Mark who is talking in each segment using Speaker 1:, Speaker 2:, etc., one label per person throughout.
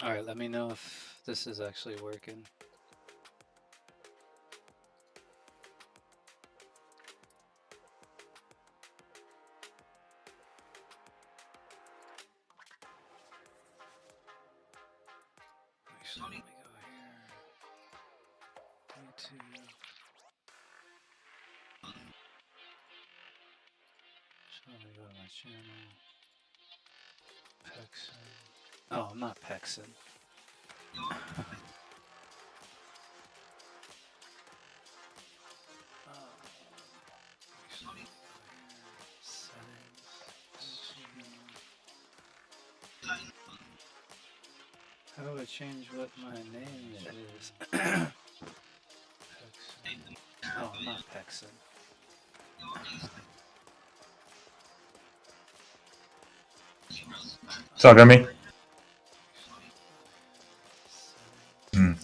Speaker 1: Alright, let me know if this is actually working. Actually, let me go here. YouTube. So let me go to my channel. Pexin. Oh, I'm not Pexin. How do I change what my name is? Pexin. Oh, I'm not Pexin.
Speaker 2: Talk at me.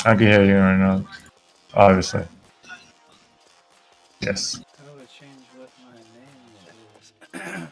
Speaker 2: I can hear you right now. Obviously. Yes.
Speaker 1: How do I change what my name is?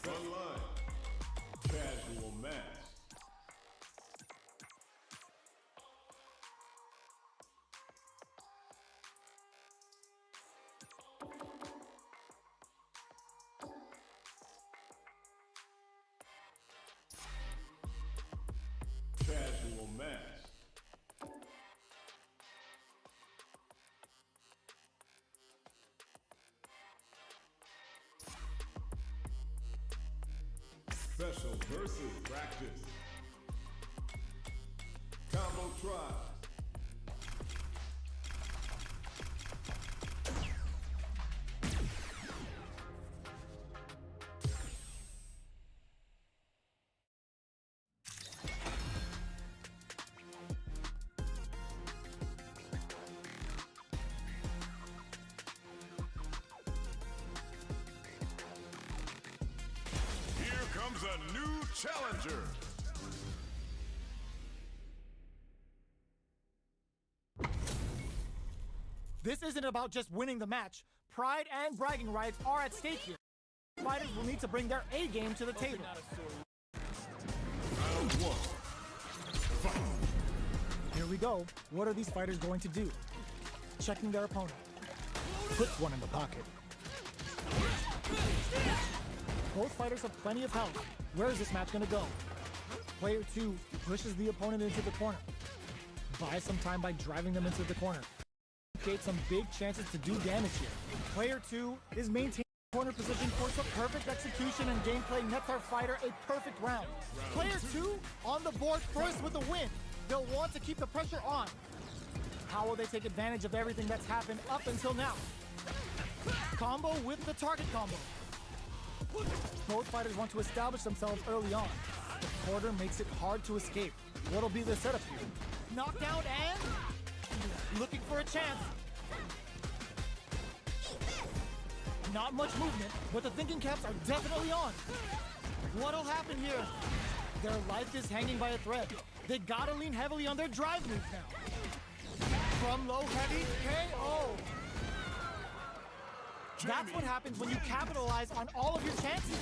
Speaker 3: Online. Casual match. Casual match. Special versus practice. Combo try. Here comes a new challenger.
Speaker 4: This isn't about just winning the match. Pride and bragging rights are at stake here. Fighters will need to bring their A game to the table.
Speaker 3: Round one. Fight.
Speaker 4: Here we go. What are these fighters going to do? Checking their opponent. Puts one in the pocket. Both fighters have plenty of health. Where is this match going to go? Player 2 pushes the opponent into the corner. Buys some time by driving them into the corner. Create some big chances to do damage here. Player 2 is maintaining corner position for some perfect execution and gameplay, nets our fighter a perfect round. Player 2 on the board first with a win. They'll want to keep the pressure on. How will they take advantage of everything that's happened up until now? Combo with the target combo. Both fighters want to establish themselves early on. The quarter makes it hard to escape. What'll be the setup here? Knockdown and looking for a chance. Not much movement, but the thinking caps are definitely on. What'll happen here? Their life is hanging by a thread. They gotta lean heavily on their drive moves now. From low heavy, KO. That's what happens when you capitalize on all of your chances.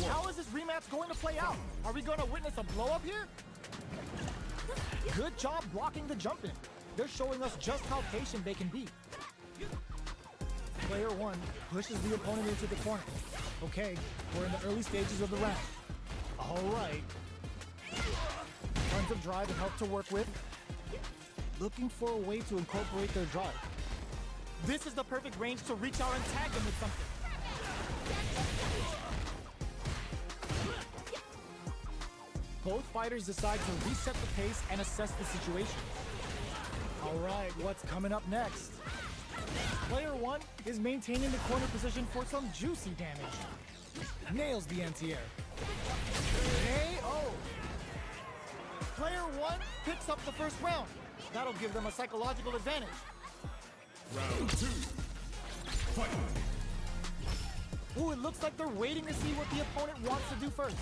Speaker 4: How is this rematch going to play out? Are we going to witness a blow up here? Good job blocking the jump in. they're showing us just how patient they can be. Player 1 pushes the opponent into the corner. Okay, we're in the early stages of the round. All right. Tons of drive and help to work with. Looking for a way to incorporate their drive. This is the perfect range to reach out and tag them with something. Both fighters decide to reset the pace and assess the situation. All right, what's coming up next? Player 1 is maintaining the corner position for some juicy damage. Nails the anti-air. KO! Player 1 picks up the first round. That'll give them a psychological advantage.
Speaker 3: Round 2. Fight.
Speaker 4: Ooh, it looks like they're waiting to see what the opponent wants to do first.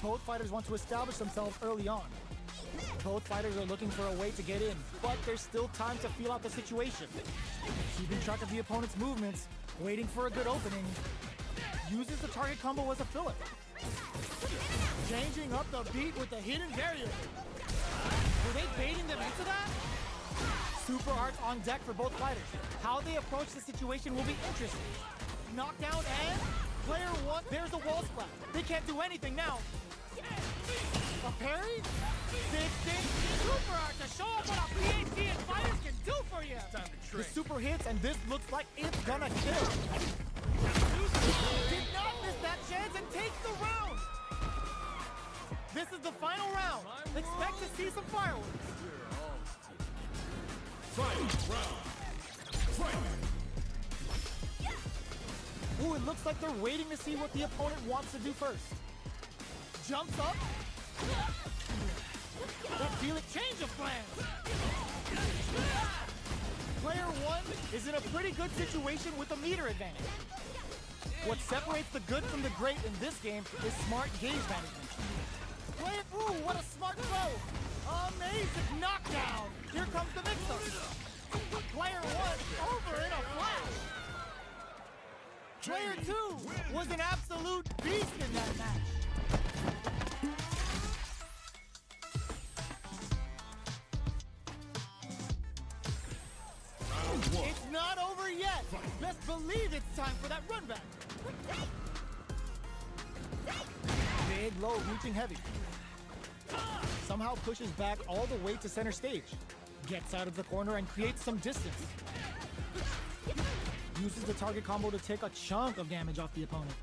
Speaker 4: Both fighters want to establish themselves early on. Both fighters are looking for a way to get in, but there's still time to feel out the situation. Keeping track of the opponent's movements, waiting for a good opening, uses the target combo as a filler. Changing up the beat with the hidden variable. Were they baiting them into that? Super arts on deck for both fighters. How they approach the situation will be interesting. Knockdown and player 1, there's a wall splat. They can't do anything now. A parry? Big super art to show up what a PhD and fighters can do for you. The super hits and this looks like it's gonna kill. Did not miss that chance and takes the round. This is the final round. Expect to see some fireworks.
Speaker 3: Fight. Round. Fight.
Speaker 4: Ooh, it looks like they're waiting to see what the opponent wants to do first. Jumps up. That feeling change of plans. Player 1 is in a pretty good situation with a meter advantage. What separates the good from the great in this game is smart gauge management. Player, ooh, what a smart throw. Amazing knockdown. Here comes the mix-up. Player 1 over in a flash. Player 2 was an absolute beast in that match. It's not over yet. Best believe it's time for that run back. Big low, reaching heavy. Somehow pushes back all the way to center stage. Gets out of the corner and creates some distance. Uses the target combo to take a chunk of damage off the opponent.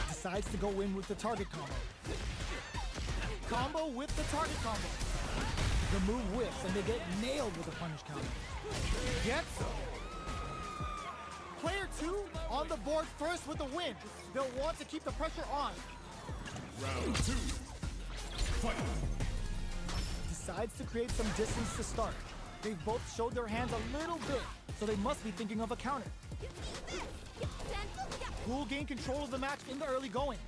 Speaker 4: Decides to go in with the target combo. Combo with the target combo. The move whiffs and they get nailed with a punish counter. Gets Player 2 on the board first with the win. They'll want to keep the pressure on.
Speaker 3: Round 2. Fight.
Speaker 4: Decides to create some distance to start. They've both showed their hands a little bit, so they must be thinking of a counter. Who'll gain control of the match in the early going?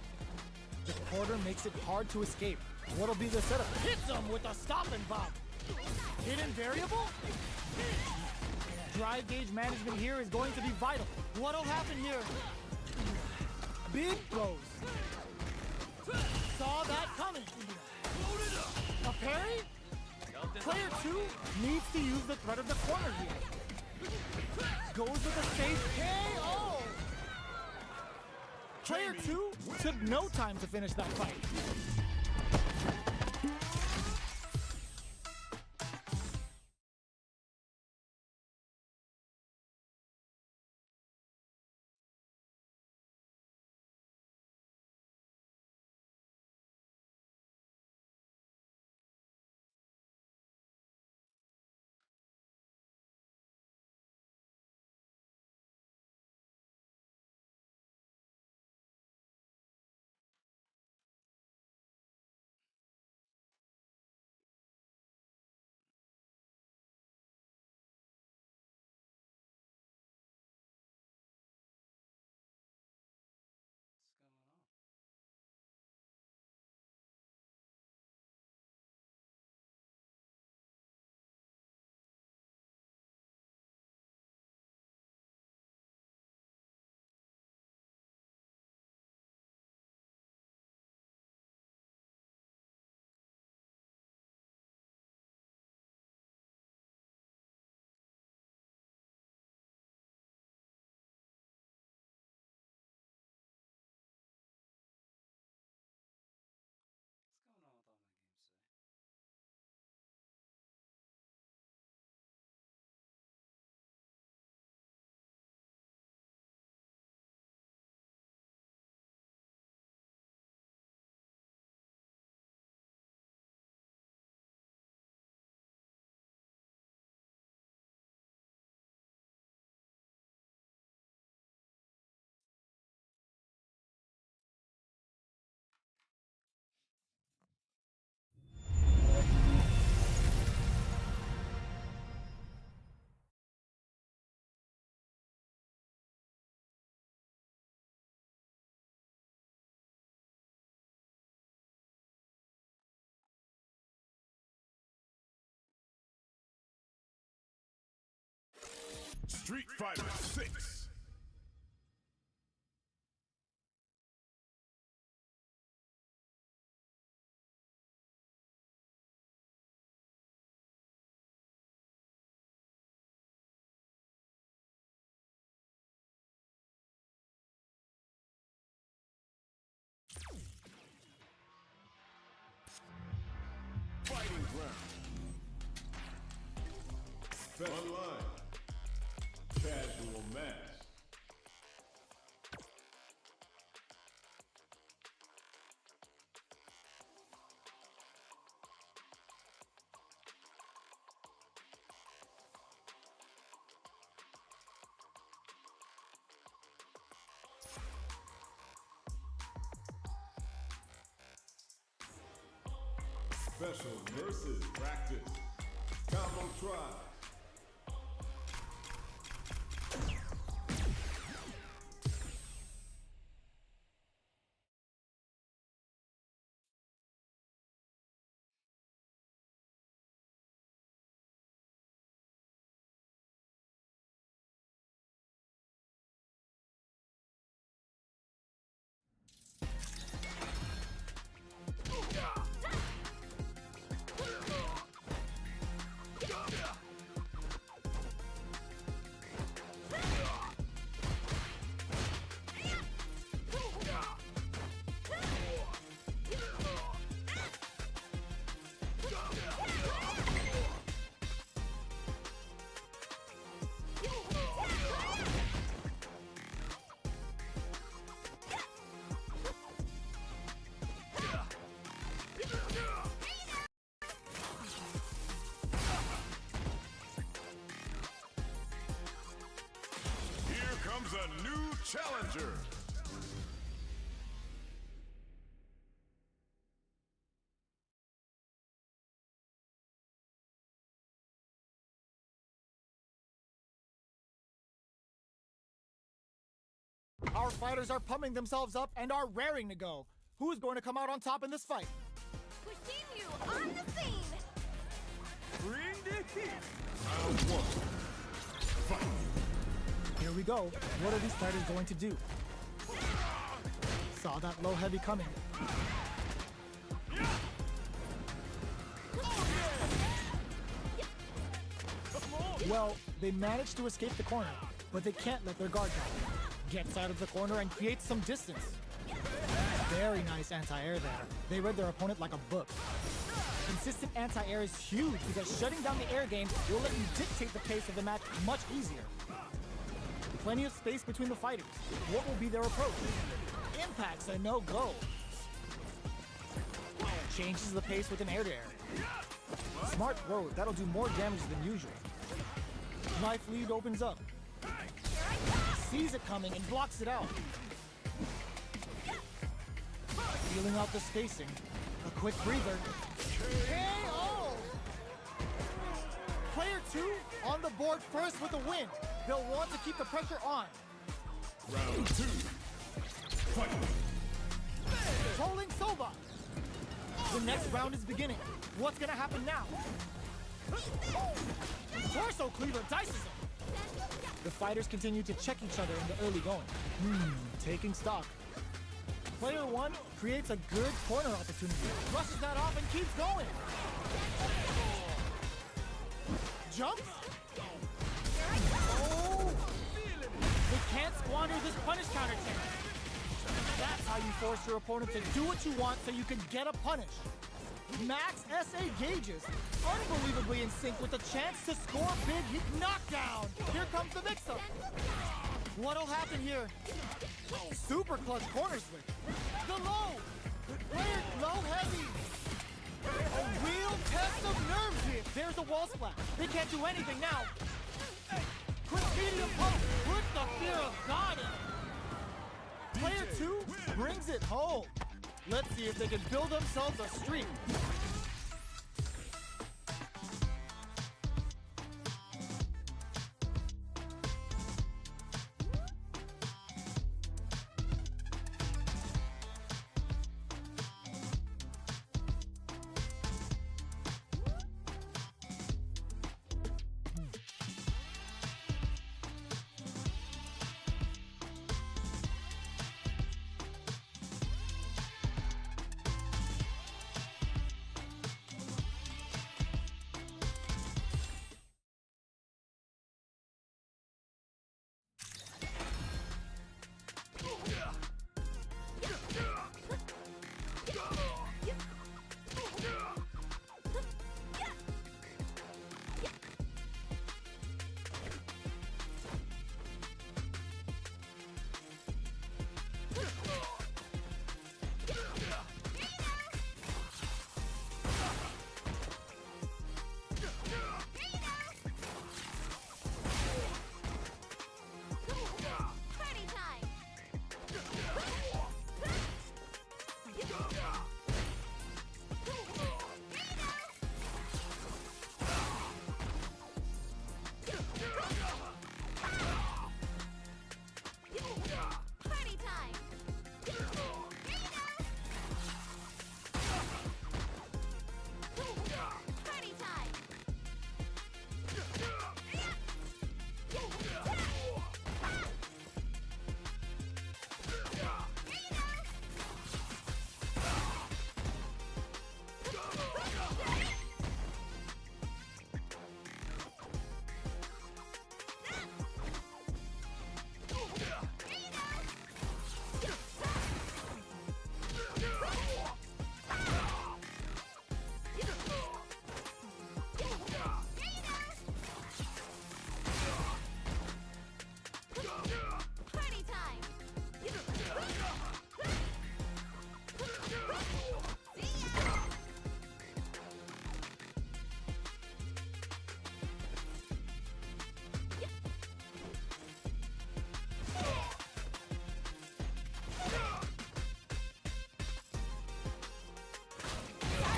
Speaker 4: The quarter makes it hard to escape. What'll be the setup? Hits him with a stop and bop. Hidden variable? Drive gauge management here is going to be vital. What'll happen here? Big throws. Saw that coming. A parry? Player 2 needs to use the threat of the corner here. Goes with a safe KO. Player 2 took no time to finish that fight.
Speaker 3: Street Fighter 6. Fighting round. Online. Casual match. Special versus practice. Combo try. Here comes a new challenger.
Speaker 4: Our fighters are pumping themselves up and are raring to go. Who is going to come out on top in this fight?
Speaker 5: Pushing on the scene.
Speaker 3: Bring the heat. Round one. Fight.
Speaker 4: Here we go. What are these fighters going to do? Saw that low heavy coming. Well, they managed to escape the corner, but they can't let their guard down. Gets out of the corner and creates some distance. Very nice anti-air there. They read their opponent like a book. Consistent anti-air is huge because shutting down the air game will let you dictate the pace of the match much easier. Plenty of space between the fighters. What will be their approach? Impact's a no-go. Changes the pace with an air-to-air. Smart throw, that'll do more damage than usual. Life lead opens up. Sees it coming and blocks it out. Feeling out the spacing. A quick breather. KO! Player 2 on the board first with a win. They'll want to keep the pressure on.
Speaker 3: Round two. Fight.
Speaker 4: Trolling Soba. The next round is beginning. What's gonna happen now? Torso cleaver dices him. The fighters continue to check each other in the early going. Taking stock. Player 1 creates a good corner opportunity. Rushes that off and keeps going. Jumps. Oh! They can't squander this punish counter kick. That's how you force your opponent to do what you want so you can get a punish. Max SA gauges, unbelievably in sync with a chance to score big knockdown. Here comes the mix-up. What'll happen here? Super clutch corner switch. The low. Player low heavy. A real test of nerves here. There's a wall splash. They can't do anything now. Quick medium poke. Put the fear of God in. Player 2 brings it home. Let's see if they can build themselves a streak.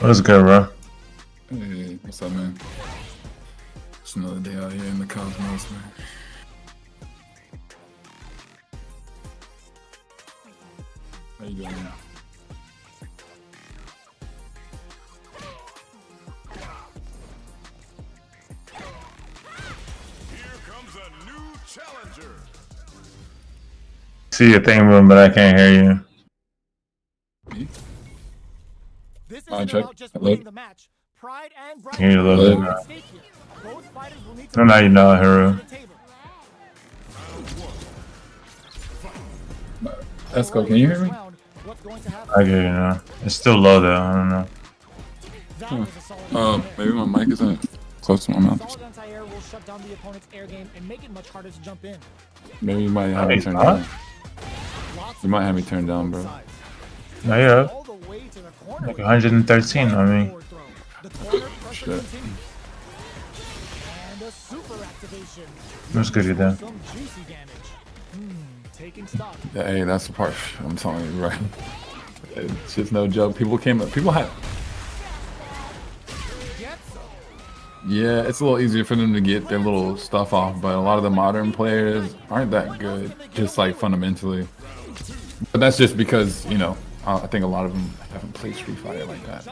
Speaker 2: What's good, bro?
Speaker 6: Hey, what's up, man? It's another day out here in the cosmos, man. How you doing?
Speaker 3: Here comes a new challenger.
Speaker 2: See your thing moving, but I can't hear you.
Speaker 6: Me?
Speaker 4: This
Speaker 6: Alright,
Speaker 4: isn't
Speaker 6: check.
Speaker 4: about just
Speaker 6: Hello?
Speaker 4: winning the match. Pride and
Speaker 2: Hear you a little
Speaker 6: bit
Speaker 4: are
Speaker 2: now.
Speaker 4: at stake here. Both fighters will need to
Speaker 2: No, now you know, Haru.
Speaker 4: to the table.
Speaker 6: Esco, can you hear me?
Speaker 4: Round, what's going to happen?
Speaker 2: I get you now. It's still low though. I don't know.
Speaker 4: That was a solid anti-air.
Speaker 6: Maybe my mic isn't close to my mouth.
Speaker 4: Solid anti-air will shut down the opponent's air game and make it much harder to jump in.
Speaker 6: Maybe you might have me
Speaker 2: Wait,
Speaker 6: turned
Speaker 2: huh?
Speaker 6: down.
Speaker 4: Lots
Speaker 6: You might have me turned down, bro.
Speaker 4: sides.
Speaker 2: No, you're up.
Speaker 4: All the way to the corner.
Speaker 2: Like 113 on me.
Speaker 4: Forward throw. The corner pressure
Speaker 6: Shit.
Speaker 4: continues. And a super activation.
Speaker 2: What's good with that?
Speaker 4: Some juicy damage. Taking stock.
Speaker 6: Yeah, hey, that's the part I'm telling you, right? It's just no joke. People had.
Speaker 4: Gets
Speaker 6: Yeah, it's a little easier for them to get their little stuff off, but a lot of the modern players aren't that good, just like fundamentally. But that's just because, you know, I think a lot of them haven't played Street Fighter like that.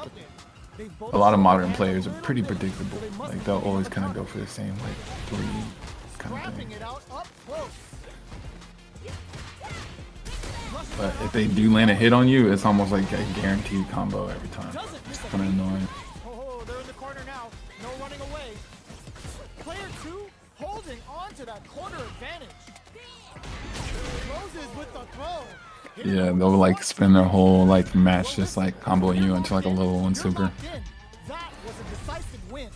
Speaker 6: But a lot of modern players are pretty predictable. Like they'll always kind of go for the same like 3 kind of
Speaker 4: wrapping
Speaker 6: thing.
Speaker 4: it out up close.
Speaker 6: But if they do land a hit on you, it's almost like a guaranteed combo every time. It's kind of annoying.
Speaker 4: Oh, they're in the corner now. No running away. Player 2 holding on to that corner advantage. Moses with the throw.
Speaker 6: Yeah, they'll like spend their whole like match just like comboing you into like a level 1 super.
Speaker 4: Locked in. That was a decisive win.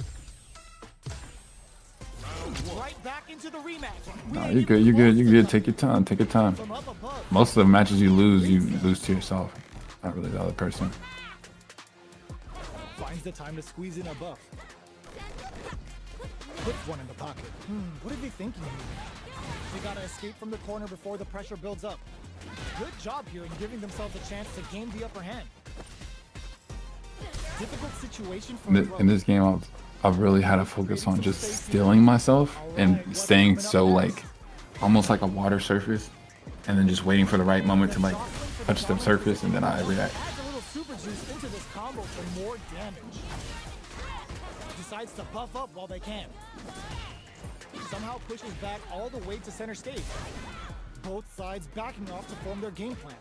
Speaker 4: Right back into the rematch.
Speaker 6: No, you're good, you're good, you're good. Take your time, take your time.
Speaker 4: From up above.
Speaker 6: Most of the matches you lose to yourself, not really the other person.
Speaker 4: Finds the time to squeeze in a buff. Puts one in the pocket. What are they thinking here? They gotta escape from the corner before the pressure builds up. Good job here in giving themselves a chance to gain the upper hand. Difficult situation for
Speaker 6: In this game, I've really had to focus on just stilling myself and staying so like almost like a water surface, and then just waiting for the right moment to like touch the surface, and then I react.
Speaker 4: Adds a little super juice into this combo for more damage. Decides to buff up while they can. Somehow pushes back all the way to center stage. Both sides backing off to form their game plan.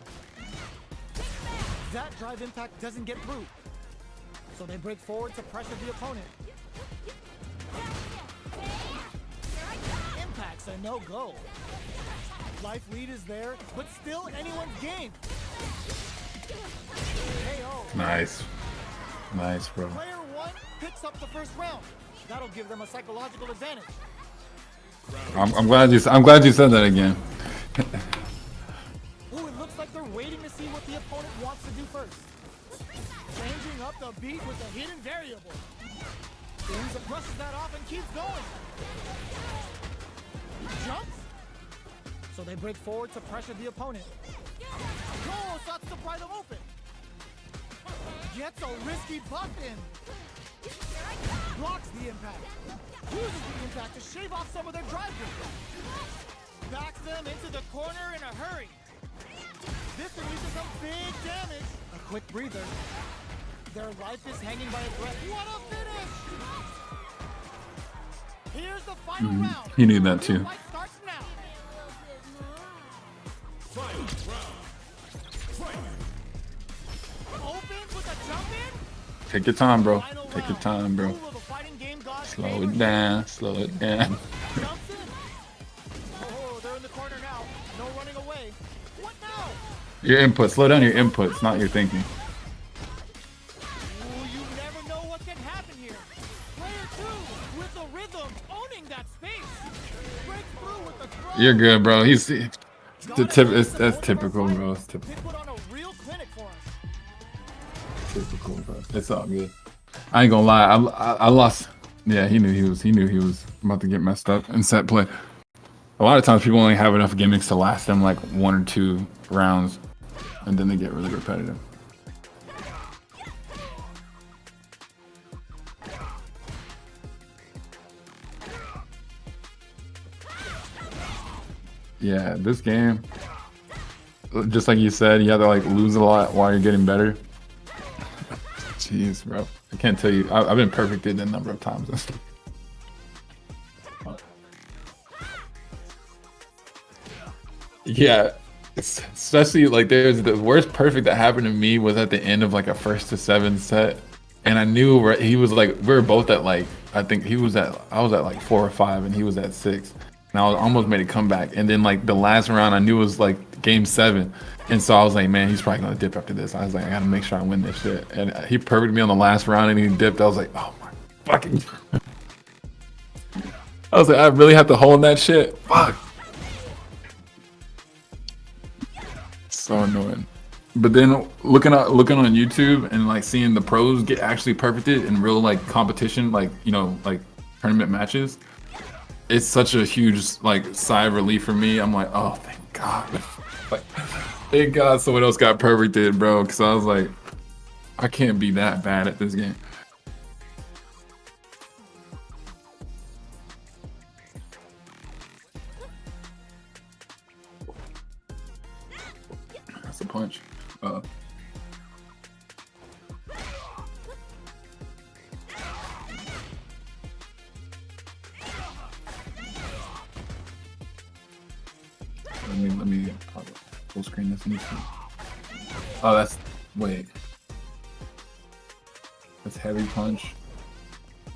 Speaker 4: That drive impact doesn't get through. So they break forward to pressure the opponent. Impact's a no-go. Life lead is there, but still anyone's game. KO.
Speaker 6: Nice, nice, bro.
Speaker 4: Player 1 picks up the first round. That'll give them a psychological advantage.
Speaker 6: I'm glad you said that again.
Speaker 4: Ooh, it looks like they're waiting to see what the opponent wants to do first. Changing up the beat with a hidden variable. Ends up brushes that off and keeps going. Jumps. So they break forward to pressure the opponent. Oh, starts to pry them open. Gets a risky buff in. Blocks the impact. Uses the impact to shave off some of their drive game. Backs them into the corner in a hurry. This can lead to some big damage. A quick breather. Their life is hanging by a thread. What a finish! Here's the final round.
Speaker 6: He knew that too.
Speaker 4: Fight starts now. Opens with a jump in.
Speaker 6: Take your time, bro.
Speaker 4: Final
Speaker 6: Take your
Speaker 4: round.
Speaker 6: time, bro.
Speaker 4: Who will the fighting game gods
Speaker 6: Slow
Speaker 4: favor?
Speaker 6: it down, slow it down.
Speaker 4: Jumps in. Oh, they're in the corner now. No running away. What now?
Speaker 6: Your input, slow down your inputs, not your thinking.
Speaker 4: Ooh, you never know what can happen here. Player 2 with the rhythm, owning that space. Breaks through with the throw.
Speaker 6: You're good, bro. That's typical, bro. It's
Speaker 4: They put on a real clinic for us.
Speaker 6: typical, bro. It's all good. I ain't gonna lie. I lost. Yeah, he knew he was about to get messed up in set play. A lot of times people only have enough gimmicks to last them like 1 or 2 rounds, and then they get really repetitive. Yeah, this game, just like you said, you have to like lose a lot while you're getting better. Jeez, bro. I can't tell you. I've been perfected a number of times. Yeah, especially like there's the worst perfect that happened to me was at the end of like a 1st to 7 set, and I knew he was like we were both at like I think I was at like 4 or 5 and he was at 6, and I was almost made a comeback, and then like the last round I knew it was like game 7, and so I was like, man, he's probably gonna dip after this. I was like, I gotta make sure I win this shit, and he perfected me on the last round and he dipped. I was like, oh my fucking. I was like, I really have to hold that shit. Fuck. So annoying. But then looking on YouTube and like seeing the pros get actually perfected in real like competition, like like tournament matches, it's such a huge like sigh of relief for me. I'm like, oh thank God, like thank God someone else got perfected, bro. Because I was like, I can't be that bad at this game. That's a punch. Let me full screen this. Oh, wait. That's heavy punch.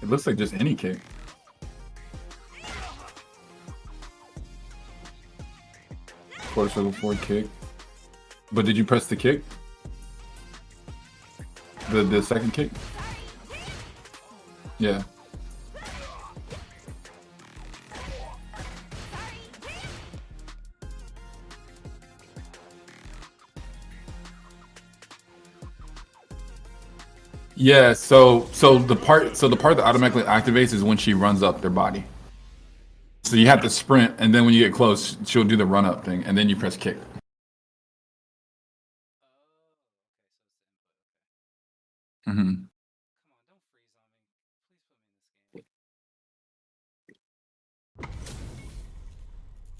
Speaker 6: It looks like just any kick. Quarter circle forward kick. But did you press the kick? The second kick? Yeah. Yeah, so the part that automatically activates is when she runs up their body. So you have to sprint, and then when you get close, she'll do the run up thing, and then you press kick. Mm-hmm.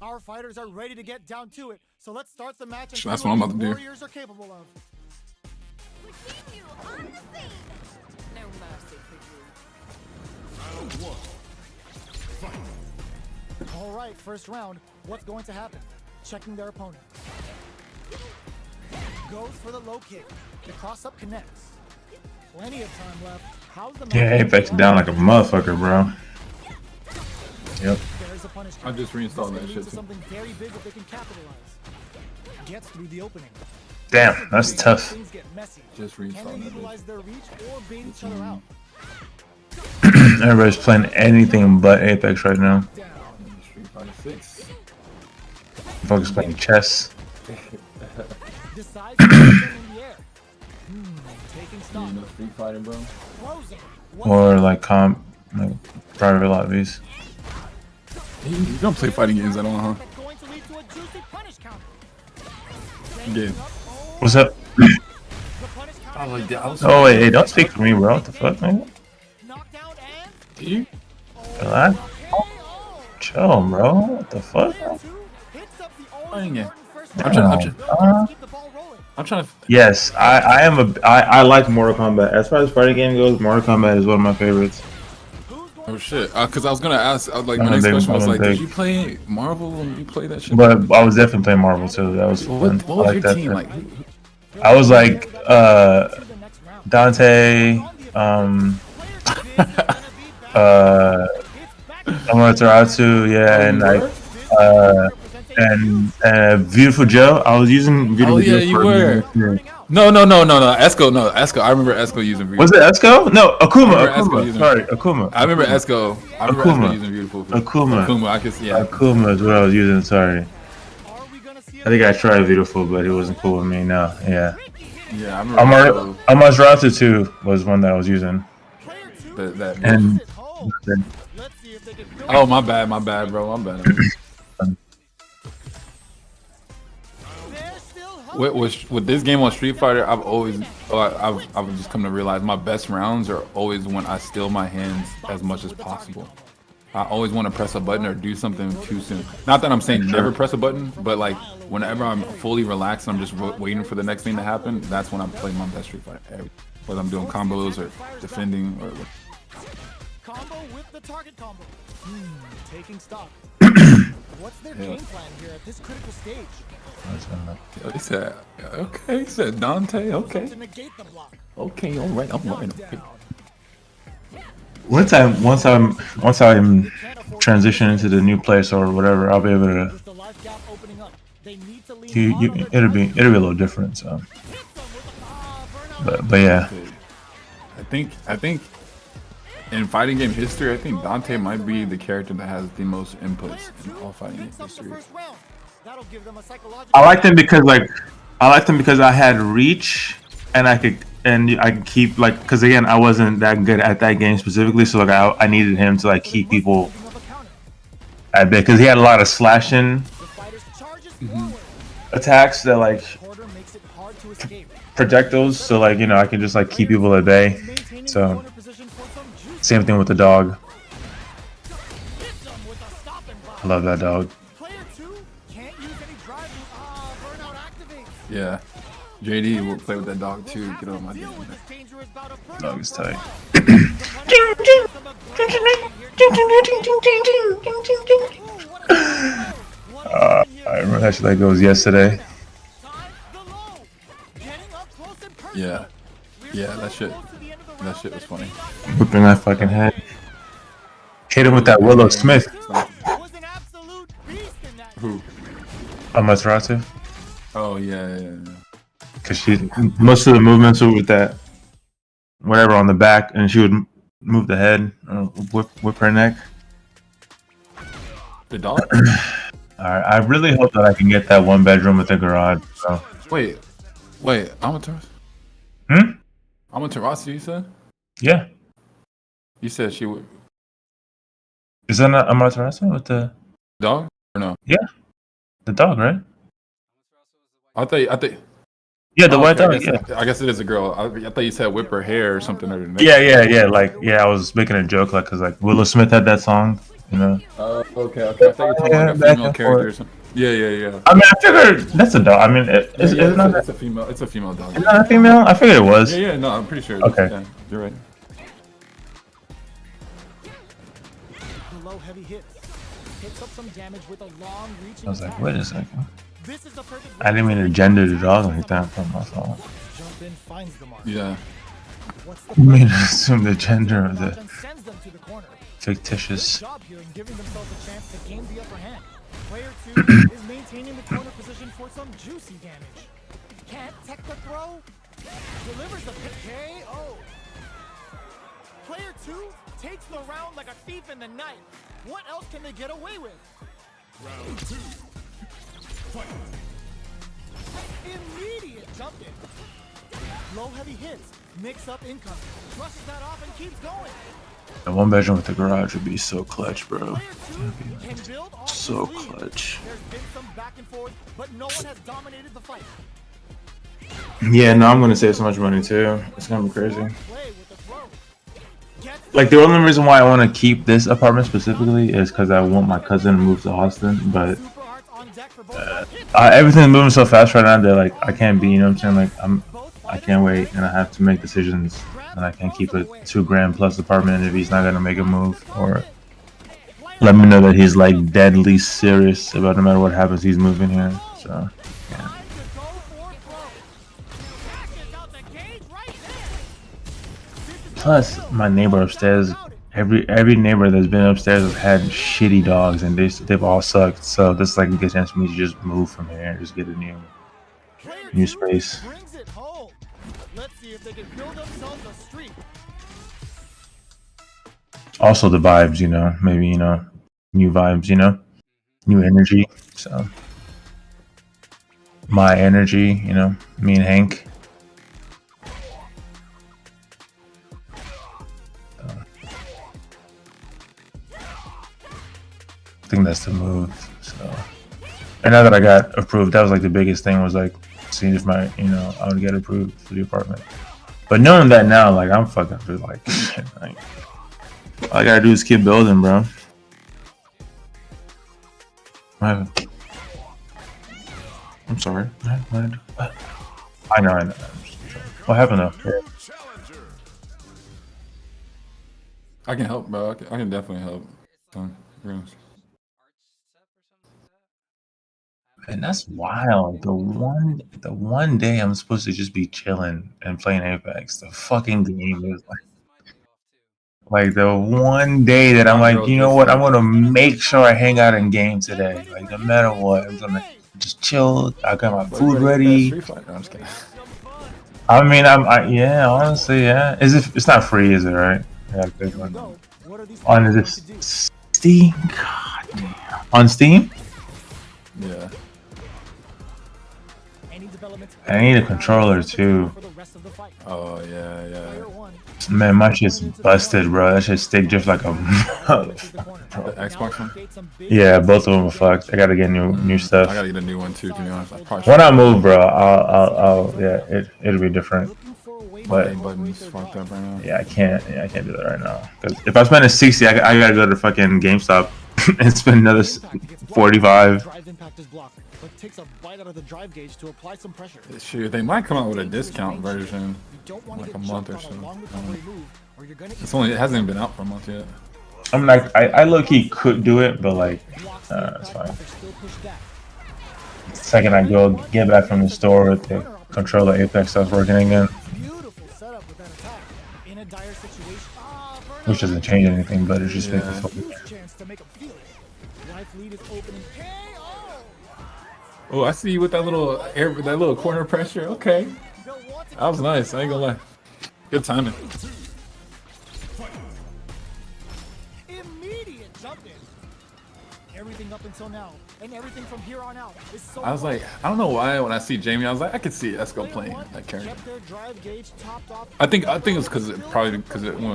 Speaker 4: Our fighters are ready to get down to it, so let's start the match and
Speaker 6: That's
Speaker 4: see
Speaker 6: what I'm
Speaker 4: what
Speaker 6: about
Speaker 4: these
Speaker 6: to do.
Speaker 4: warriors are capable of.
Speaker 5: We see you on the scene.
Speaker 7: No mercy for you.
Speaker 3: Round 1. Fight.
Speaker 4: All right, first round. What's going to happen? Checking their opponent. Goes for the low kick. The cross-up connects. Plenty of time left. How's the match?
Speaker 2: Yeah, Apex down like a motherfucker, bro. Yep.
Speaker 4: There's a punish
Speaker 6: I
Speaker 4: counter.
Speaker 6: just reinstalled
Speaker 4: This
Speaker 6: that
Speaker 4: could
Speaker 6: shit
Speaker 4: lead to
Speaker 6: too.
Speaker 4: something very big if they can capitalize. Gets through the opening.
Speaker 2: Damn, that's tough.
Speaker 4: Things get messy.
Speaker 6: Just
Speaker 4: Can
Speaker 6: reinstalled
Speaker 4: they
Speaker 6: that
Speaker 4: utilize their reach or bait each other out?
Speaker 2: Everybody's playing anything but Apex right now.
Speaker 4: Down.
Speaker 6: Street Fighter 6.
Speaker 2: Folks playing chess.
Speaker 4: Decides to put them in the air. Taking stock.
Speaker 6: Street Fighter, bro.
Speaker 4: Frozen.
Speaker 2: Or like private lobbies.
Speaker 6: You don't play fighting games at all, huh?
Speaker 4: That's going to lead to a juicy punish counter.
Speaker 6: Yeah.
Speaker 2: What's up?
Speaker 4: The punish counter.
Speaker 2: Oh wait, hey, don't speak for me, bro. What the fuck, man?
Speaker 4: Knockdown and
Speaker 6: Do you?
Speaker 2: Relax. Chill, bro. What the fuck?
Speaker 4: hits up the
Speaker 6: Fighting game.
Speaker 4: I'm
Speaker 6: trying to.
Speaker 2: Yes, I like Mortal Kombat. As far as fighting game goes, Mortal Kombat is one of my favorites.
Speaker 6: Oh shit! Because I was gonna ask. Like my
Speaker 2: I'm a
Speaker 6: next
Speaker 2: big-
Speaker 6: question was
Speaker 2: I'm a
Speaker 6: like,
Speaker 2: big-
Speaker 6: did you play Marvel when you played that shit?
Speaker 2: But I was definitely playing Marvel too. That was fun.
Speaker 6: What
Speaker 2: I
Speaker 6: was
Speaker 2: like
Speaker 6: your
Speaker 2: that
Speaker 6: team
Speaker 2: too.
Speaker 6: like?
Speaker 2: I was like Dante, Amaterasu, yeah, and like and Beautiful Joe. I was using Beautiful
Speaker 6: Oh yeah,
Speaker 2: Joe.
Speaker 6: you were. No. Esco, no. Esco. I remember Esco using.
Speaker 2: Was it Esco? No, Akuma.
Speaker 6: I remember Esco using-
Speaker 2: Sorry, Akuma.
Speaker 6: I remember Esco. I remember
Speaker 2: Akuma.
Speaker 6: Esco using beautiful.
Speaker 2: Akuma.
Speaker 6: I could see. Yeah.
Speaker 2: Akuma is what I was using. Sorry. I think I tried Beautiful, but he wasn't cool with me. No, yeah.
Speaker 6: Yeah. I remember.
Speaker 2: Amaterasu too was one that I was using.
Speaker 6: That.
Speaker 2: And
Speaker 6: Oh my bad, bro. My bad. With this game on Street Fighter, I've just come to realize my best rounds are always when I still my hands as much as possible. I always want to press a button or do something too soon. Not that I'm saying never press a button, but like whenever I'm fully relaxed and I'm just waiting for the next thing to happen, that's when I'm playing my best Street Fighter. Whether I'm doing combos or defending or
Speaker 4: Combo with the target combo. Taking stock. What's their game plan here at this critical stage?
Speaker 6: he said, okay, he said Dante, okay.
Speaker 4: To negate the block.
Speaker 6: Okay, all right, I'm right. Okay.
Speaker 2: Once I'm transitioning into the new place or whatever, I'll be able to.
Speaker 4: With the life gap opening up, they need to lean
Speaker 2: It'll be a little different. So, but yeah.
Speaker 6: I think in fighting game history, I think Dante might be the character that has the most inputs in all fighting game history.
Speaker 2: I liked him because I had reach and I could keep like, because again I wasn't that good at that game specifically, so like I needed him to like keep people at bay because he had a lot of slashing attacks that like projectiles, so like I can just like keep people at bay. So same thing with the dog. I love that dog.
Speaker 6: Yeah, JD will play with that dog too. Get on my damn neck.
Speaker 2: Dog is tight. I remember how that goes yesterday.
Speaker 6: Yeah, that shit was funny.
Speaker 2: Whipping that fucking head. Hit him with that Willow Smith.
Speaker 6: Who?
Speaker 2: Amaterasu.
Speaker 6: Oh yeah.
Speaker 2: Cause most of the movements were with that whatever on the back, and she would move the head, whip her neck.
Speaker 6: The dog.
Speaker 2: Alright, I really hope that I can get that one bedroom with the garage. So.
Speaker 6: Wait, Amaterasu. Amaterasu, you said?
Speaker 2: Yeah. You
Speaker 6: said she would.
Speaker 2: Is that not Amaterasu with the
Speaker 6: dog or no?
Speaker 2: Yeah, the dog, right?
Speaker 6: I thought.
Speaker 2: Yeah, the white dog.
Speaker 6: I guess it is a girl. I thought you said whip her hair or something.
Speaker 2: Yeah. Like, I was making a joke, like, cause like Willow Smith had that song,
Speaker 6: Okay. I thought you were talking about a female character or something. Yeah.
Speaker 2: I mean, I figured that's a dog. I mean, it's
Speaker 6: a female. It's a female dog.
Speaker 2: Is that a female? I figured it was.
Speaker 6: Yeah. No, I'm pretty sure.
Speaker 2: Okay.
Speaker 6: Yeah, you're right.
Speaker 4: Low heavy hits. Picks up some damage with a long reaching
Speaker 2: I was like, wait a second.
Speaker 4: This is the perfect
Speaker 2: I didn't mean to gender the dog like that from my fault.
Speaker 4: Jump in, finds the mark.
Speaker 6: Yeah.
Speaker 2: I mean, assume the gender of the fictitious.
Speaker 4: Job here in giving themselves a chance to gain the upper hand. Player 2 is maintaining the corner position for some juicy damage. Can't tech the throw. Delivers the KO. Player 2 takes the round like a thief in the night. What else can they get away with?
Speaker 3: Round 2. Fight.
Speaker 4: Immediate jump in. Low heavy hits. Mix up income. Brushes that off and keeps going.
Speaker 2: The one bedroom with the garage would be so clutch, bro. So clutch.
Speaker 4: There's been some back and forth, but no one has dominated the fight.
Speaker 2: Yeah, no, I'm gonna save so much money too. It's gonna be crazy. Like, the only reason why I want to keep this apartment specifically is because I want my cousin to move to Austin, but everything's moving so fast right now that like I can't be, you know what I'm saying? Like I can't wait, and I have to make decisions, and I can't keep a $2,000 plus apartment if he's not gonna make a move, or let me know that he's like deadly serious about no matter what happens, he's moving here. So yeah. Plus, my neighbor upstairs, every neighbor that's been upstairs has had shitty dogs, and they've all sucked. So this is like a good chance for me to just move from here and just get a new space. Also the vibes, maybe new vibes, new energy. So my energy, me and Hank. I think that's the move. So, and now that I got approved, that was like the biggest thing, was like seeing if I would get approved for the apartment. But knowing that now, like I'm fucking like, shit, like all I gotta do is keep building, bro. I'm sorry. I know. What happened though?
Speaker 3: Challenger.
Speaker 6: I can help, bro. I can definitely help.
Speaker 2: And that's wild. The one day I'm supposed to just be chilling and playing Apex, the fucking game is like the one day that I'm
Speaker 6: My
Speaker 2: like,
Speaker 6: girl
Speaker 2: you know
Speaker 6: just
Speaker 2: what? I'm
Speaker 6: like,
Speaker 2: gonna make sure I hang out in game today. Like no matter what, I'm gonna just chill. I got my
Speaker 6: "Boy, you
Speaker 2: food
Speaker 6: better get that
Speaker 2: ready.
Speaker 6: Street Fighter." No, I'm just kidding.
Speaker 2: I mean, yeah, honestly, yeah. Is it? It's not free, is it? Right? Yeah, big one.
Speaker 4: Go. What are these
Speaker 2: On is
Speaker 4: fighters
Speaker 2: it
Speaker 4: going to do?
Speaker 2: Steam? God damn. On Steam?
Speaker 6: Yeah.
Speaker 4: Any developments?
Speaker 2: I need a controller too.
Speaker 4: For the rest of the fight.
Speaker 6: Oh yeah, yeah.
Speaker 4: Player one.
Speaker 2: Man, my shit's busted, bro. That shit stick just like a
Speaker 6: The Xbox one.
Speaker 2: Yeah, both of them are fucked. I gotta get new
Speaker 6: I
Speaker 2: stuff.
Speaker 6: gotta get a new one too. To be honest, I probably
Speaker 2: When I move, bro, I'll yeah, it'll be different. But
Speaker 6: should. Buttons fucked up right now.
Speaker 2: yeah, I can't do that right now. Cause if I spend a 60, I gotta go to fucking GameStop and spend another 45.
Speaker 4: Drive impact is blocked, but takes a bite out of the drive gauge to apply some pressure.
Speaker 6: Shoot, they might come out with a discount version.
Speaker 4: You don't want
Speaker 6: Like
Speaker 4: to
Speaker 6: a
Speaker 4: get
Speaker 6: month
Speaker 4: jumped
Speaker 6: or
Speaker 4: on a
Speaker 6: so.
Speaker 4: long recovery move, or you're gonna
Speaker 6: It hasn't even been out for a month yet.
Speaker 2: I'm like, I low key could do it, but like, it's fine.
Speaker 4: still push back.
Speaker 2: The second I go get back from the store, the controller Apex starts working again,
Speaker 4: Beautiful setup with that attack. In a dire situation,
Speaker 2: which doesn't change anything, but it's just
Speaker 6: Yeah.
Speaker 2: makes it
Speaker 4: huge chance to make him feel it. Life lead is opening. KO!
Speaker 6: Oh, I see you with that little corner pressure. Okay,
Speaker 4: They'll want to
Speaker 6: that was nice. I ain't gonna lie. Good timing.
Speaker 4: immediate jump in. Everything up until now, and everything from here on out is so.
Speaker 6: I was like, I don't know why when I see Jamie, I was like, I could see Esco playing that character.
Speaker 4: Kept their drive gauge topped off.
Speaker 6: I think it's because when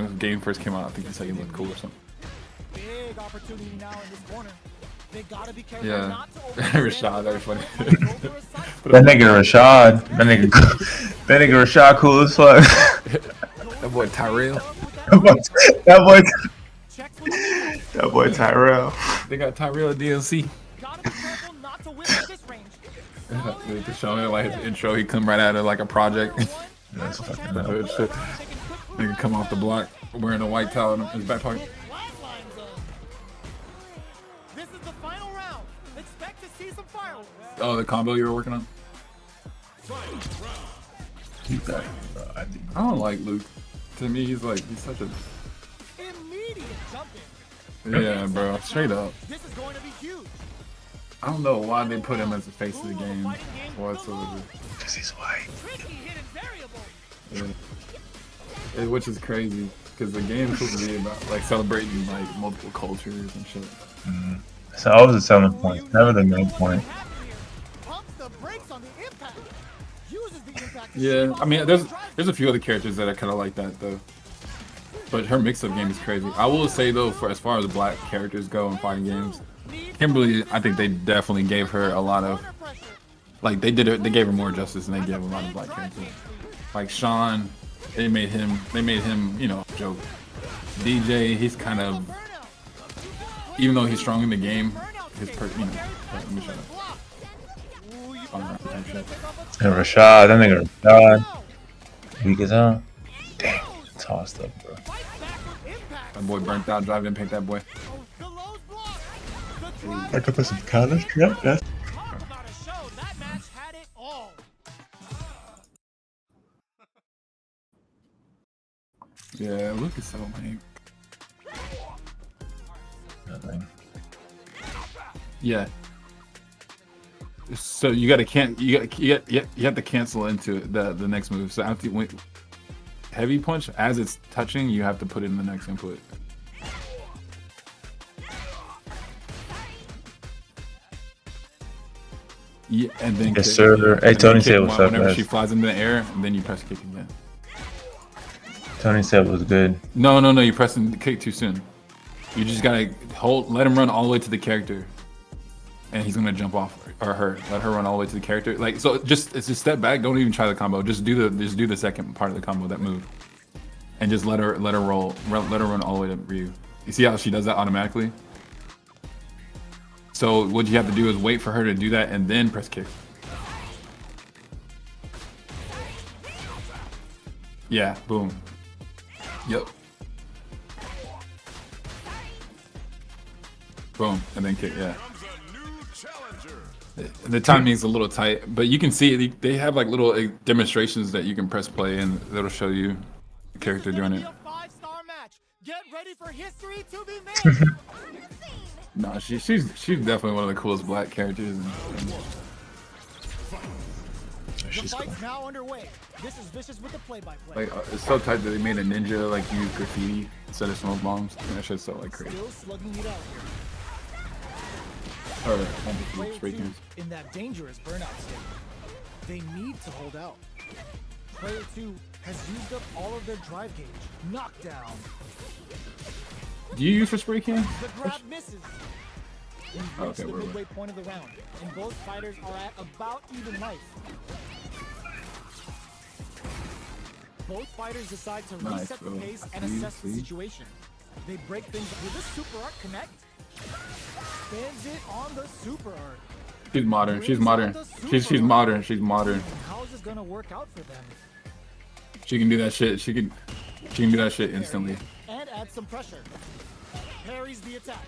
Speaker 6: the game first came out, I think he said he looked cool or something.
Speaker 4: Big opportunity now in this corner. They gotta be careful
Speaker 6: Yeah,
Speaker 4: not to
Speaker 6: Rashad, that was funny.
Speaker 2: That nigga Rashad, that nigga Rashad cool as fuck.
Speaker 6: That boy Tyrell.
Speaker 2: That boy Tyrell.
Speaker 6: They got Tyrell DLC.
Speaker 4: Gotta be careful not to whip at this range.
Speaker 6: To show me like his intro, he come right out of like a project.
Speaker 2: That's fucking dope.
Speaker 6: Good shit. Nigga come off the block wearing a white towel in his back pocket.
Speaker 4: Lifeline zone. This is the final round. Expect to see some fireworks.
Speaker 6: Oh, the combo you were working on?
Speaker 2: Keep that, bro. I think
Speaker 6: I don't like Luke. To me, he's such a
Speaker 4: Immediate jump in.
Speaker 6: yeah, bro. Straight up.
Speaker 4: This is going to be huge.
Speaker 6: I don't know why they put him as the face of the game whatsoever.
Speaker 2: because he's white.
Speaker 4: Tricky hidden variable.
Speaker 6: Yeah. Which is crazy because the game is supposed to be about like celebrating like multiple cultures and shit.
Speaker 2: It's always a selling point, never the main point.
Speaker 4: Pumps the brakes on the impact. Uses the impact to
Speaker 6: Yeah,
Speaker 4: shave
Speaker 6: I
Speaker 4: off
Speaker 6: mean,
Speaker 4: the
Speaker 6: there's
Speaker 4: drive
Speaker 6: a few other characters that are kind of like that though. But her mix-up game is crazy. I will say though, for as far as black characters go in fighting games, Kimberly, I think they definitely gave her a lot of, like they gave her more justice than they gave a lot of black characters. Like Sean, they made him, you know, joke. DJ, he's kind of, even though he's strong in the game, let me shut up. Type shit.
Speaker 2: And Rashad, that nigga Rashad. Weak as hell. Damn, tossed up, bro.
Speaker 6: That boy burnt out, drive in, pick that boy.
Speaker 4: The Lowe's block. The drive
Speaker 2: I could put some colors. Yep, that's.
Speaker 4: talk about a show. That match had it all.
Speaker 6: Yeah, Luke is so lame.
Speaker 2: Nothing.
Speaker 6: Yeah. So you gotta you have to cancel into the next move. So after when heavy punch, as it's touching, you have to put in the next input. Yeah, and then
Speaker 2: Yes,
Speaker 6: kick.
Speaker 2: sir.
Speaker 6: Yeah.
Speaker 2: Hey,
Speaker 6: And
Speaker 2: Tony
Speaker 6: then
Speaker 2: said
Speaker 6: kick
Speaker 2: what's up,
Speaker 6: whenever
Speaker 2: guys.
Speaker 6: she flies into the air, and then you press kick again.
Speaker 2: Tony said was good.
Speaker 6: No, you press the kick too soon. You just gotta let him run all the way to the character, and he's gonna jump off or her. Let her run all the way to the character. Like so, it's just step back. Don't even try the combo. Just do the second part of the combo, that move, and just let her run all the way to Ryu. You see how she does that automatically? So what you have to do is wait for her to do that and then press kick. Yeah, boom. Yep. Boom, and then kick, yeah.
Speaker 3: Comes a new challenger.
Speaker 6: The timing's a little tight, but you can see they have like little demonstrations that you can press play and that'll show you the character doing it.
Speaker 4: A 5-star match. Get ready for history to be made.
Speaker 6: No, she's definitely one of the coolest black characters.
Speaker 4: The
Speaker 2: She's cool.
Speaker 4: fight's now underway. This is Vicious with the play-by-play.
Speaker 6: Like it's so tight that they made a ninja like use graffiti instead of smoke bombs. And that shit's so like crazy.
Speaker 4: Still slugging it out here.
Speaker 6: Or
Speaker 4: Player
Speaker 6: spray
Speaker 4: 2
Speaker 6: cans.
Speaker 4: in that dangerous burnout state. They need to hold out. Player 2 has used up all of their drive gauge. Knockdown.
Speaker 6: Do you use for spray cans?
Speaker 4: The grab misses. We've reached
Speaker 6: Okay,
Speaker 4: the
Speaker 6: we're
Speaker 4: midway point of the round, and both fighters are at about even life. Both fighters decide to
Speaker 6: Nice,
Speaker 4: reset the
Speaker 6: bro.
Speaker 4: pace and
Speaker 6: See,
Speaker 4: assess the
Speaker 6: see?
Speaker 4: situation. They break things. Will this super art connect? Spins it on the super art.
Speaker 6: She's modern. She's modern. She's modern. She's modern.
Speaker 4: And how is this gonna work out for them?
Speaker 6: She can do that shit. She can do that shit instantly.
Speaker 4: And add some pressure. Parries the attack.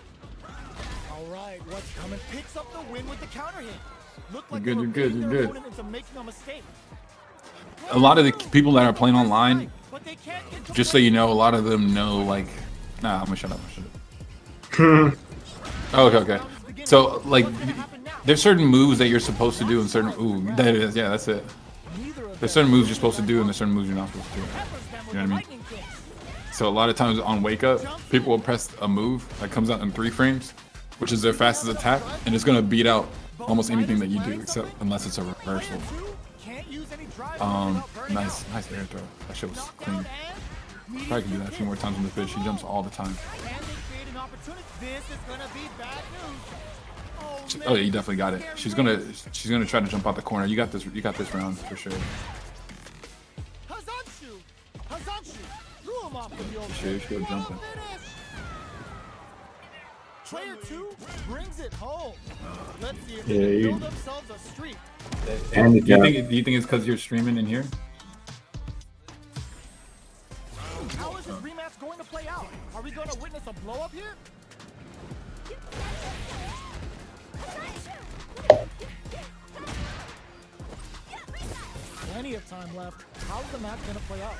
Speaker 4: All right, what's coming? Picks up the win with the counter hit. Look like
Speaker 6: You're good,
Speaker 4: they were
Speaker 6: you're good,
Speaker 4: baiting
Speaker 6: you're
Speaker 4: their
Speaker 6: good.
Speaker 4: opponent into making a mistake.
Speaker 6: A lot of the people that are playing online,
Speaker 4: But they can't get to
Speaker 6: just so you know, a lot of them know like, nah, I'm gonna shut up. Oh, okay. So like, there's certain moves that you're supposed to do and certain. Ooh, that it is. Yeah, that's it. There's certain moves you're supposed to do and there's certain moves you're not supposed to do. You know what I mean? So a lot of times on Wake Up, people will press a move that comes out in 3 frames, which is their fastest attack, and it's gonna beat out almost anything that you do, except unless it's a reversal. Nice air throw. That shit was clean. Probably can do that a few more times in this bitch. She jumps all the time. Oh yeah, you definitely got it. She's gonna try to jump out the corner. You got this round for sure. She's go jumping.
Speaker 4: Player 2 brings it home. Let's see if
Speaker 2: Yeah,
Speaker 4: they
Speaker 2: you-
Speaker 4: can build themselves a streak.
Speaker 2: And
Speaker 6: Do you think it's because you're streaming in here?
Speaker 4: How is this rematch going to play out? Are we going to witness a blow up here? Plenty of time left. How's the match going to play out?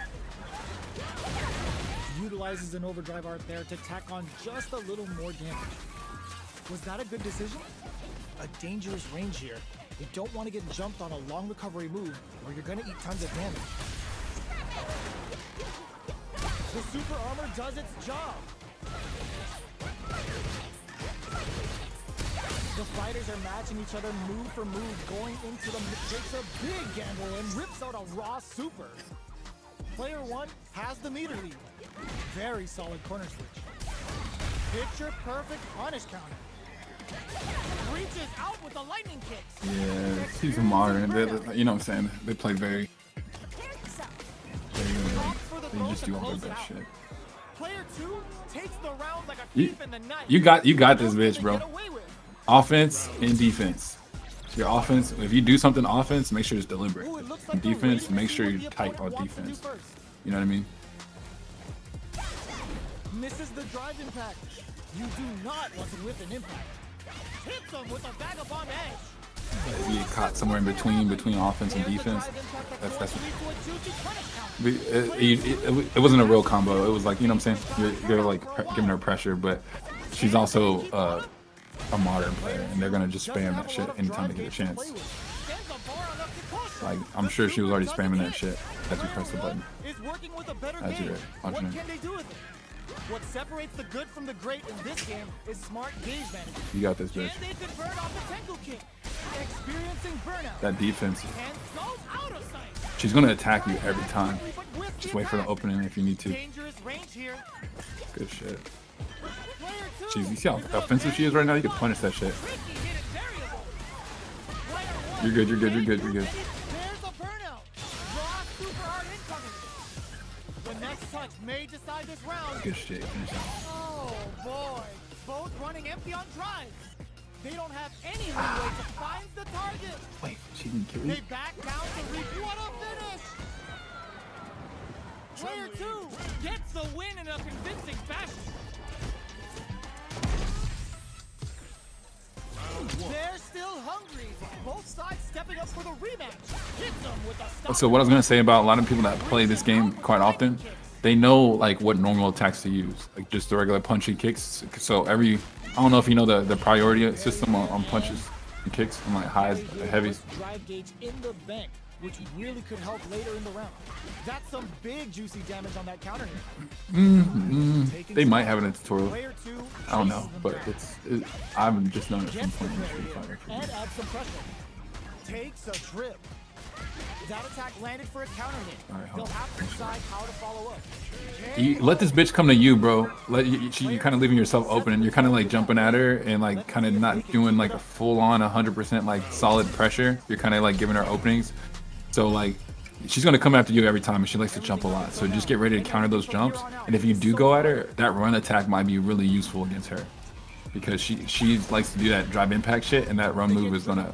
Speaker 4: Utilizes an overdrive art there to tack on just a little more damage. Was that a good decision? A dangerous range here. You don't want to get jumped on a long recovery move or you're going to eat tons of damage. The super armor does its job. The fighters are matching each other move for move, going into the takes a big gamble and rips out a raw super. Player 1 has the meter lead. Very solid corner switch. Picture perfect punish counter. Reaches out with the lightning kicks.
Speaker 6: Yeah, she's modern. You know what I'm saying? They play very. They just do all their best shit.
Speaker 4: Player 2 takes the round like a
Speaker 6: You,
Speaker 4: thief in the night.
Speaker 6: you got this bitch, bro.
Speaker 4: Get away with.
Speaker 6: Offense and defense. Your offense, if you do something offense, make sure it's deliberate.
Speaker 4: Ooh, it looks
Speaker 6: And
Speaker 4: like the
Speaker 6: defense,
Speaker 4: Raiders
Speaker 6: make
Speaker 4: see
Speaker 6: sure
Speaker 4: what
Speaker 6: you're
Speaker 4: the
Speaker 6: tight
Speaker 4: opponent
Speaker 6: on
Speaker 4: wants to do
Speaker 6: defense.
Speaker 4: first.
Speaker 6: You know what I mean?
Speaker 4: Misses the drive impact. You do not want to whip an impact. Hits him with a vagabond edge.
Speaker 6: If you get caught somewhere in between offense and defense, that's it wasn't a real combo. It was like, you know what I'm saying? You're like giving her pressure, but she's also a modern player, and they're gonna just spam that shit anytime they get a chance. Like, I'm sure she was already spamming that shit as you press the button. As you're watching her.
Speaker 4: What separates the good from the great in this game is smart gauge management.
Speaker 6: You got this, bitch.
Speaker 4: Can they convert off the Tengu kick? Experiencing burnout.
Speaker 6: That defense.
Speaker 4: And goes out of sight.
Speaker 6: She's gonna attack you every time. Just wait for the opening if you need to.
Speaker 4: Dangerous range here.
Speaker 6: Good shit.
Speaker 4: Player 2.
Speaker 6: Jeez, you see how offensive she is right now? You can punish that shit.
Speaker 4: Tricky hidden variable. Player 1.
Speaker 6: You're good, you're good, you're good, you're good.
Speaker 4: There's a burnout. Raw super hard incoming. The next touch may decide this round.
Speaker 6: Good shit. Finish that.
Speaker 4: Oh boy. Both running empty on drives. They don't have any leeway to find the target.
Speaker 6: Wait, she didn't kill
Speaker 4: They
Speaker 6: you?
Speaker 4: back down to reap. What a finish! Player 2 gets the win in a convincing fashion. They're still hungry. Both sides stepping up for the rematch. Hits them with a stop.
Speaker 6: So what I was gonna say about a lot of people that play this game quite often, they know like what normal attacks to use, like just the regular punchy kicks. So I don't know if you know the priority system on punches and kicks, and like highs, heavies.
Speaker 4: Drive gauge in the bank, which really could help later in the round. That's some big juicy damage on that counter hit.
Speaker 6: They might have it in a tutorial.
Speaker 4: Player 2
Speaker 6: I don't know,
Speaker 4: chases them
Speaker 6: but
Speaker 4: down.
Speaker 6: I've just done it from
Speaker 4: Gets the
Speaker 6: playing Street
Speaker 4: barrier
Speaker 6: Fighter.
Speaker 4: and adds some pressure. Takes a trip. That attack landed for a counter hit.
Speaker 6: Alright, hold
Speaker 4: They'll
Speaker 6: on.
Speaker 4: have to decide how to follow up.
Speaker 6: You let this bitch come to you, bro. You're kind of leaving yourself open, and you're kind of like jumping at her and like kind of not doing like a full-on 100% like solid pressure. You're kind of like giving her openings. So like she's gonna come after you every time, and she likes to jump a lot. So just get ready to counter those jumps. And if you do go at her, that run attack might be really useful against her, because she likes to do that drive impact shit, and that run move is gonna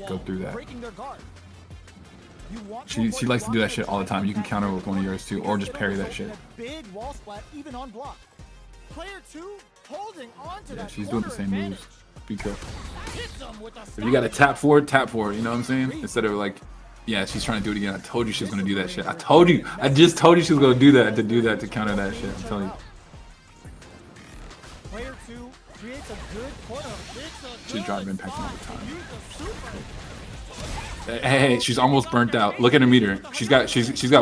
Speaker 6: go through that.
Speaker 4: Breaking their guard. You want
Speaker 6: She
Speaker 4: avoid
Speaker 6: likes to do that
Speaker 4: blocking
Speaker 6: shit all the time. You can counter with one of yours too, or just parry that shit.
Speaker 4: Big wall splat even on block. Player 2 holding on to
Speaker 6: Yeah,
Speaker 4: that
Speaker 6: she's doing the
Speaker 4: corner
Speaker 6: same
Speaker 4: advantage.
Speaker 6: moves. Be careful.
Speaker 4: Hits them with a
Speaker 6: If you got to tap forward, you know what I'm saying? Instead of like, yeah, she's trying to do it again. I told you she was gonna do that shit. I told you. I just told you she was gonna do that to counter that shit. I'm telling you.
Speaker 4: Player 2 creates a good corner.
Speaker 6: She's driving impact all the time. Hey, she's almost burnt out. Look at her meter. She's got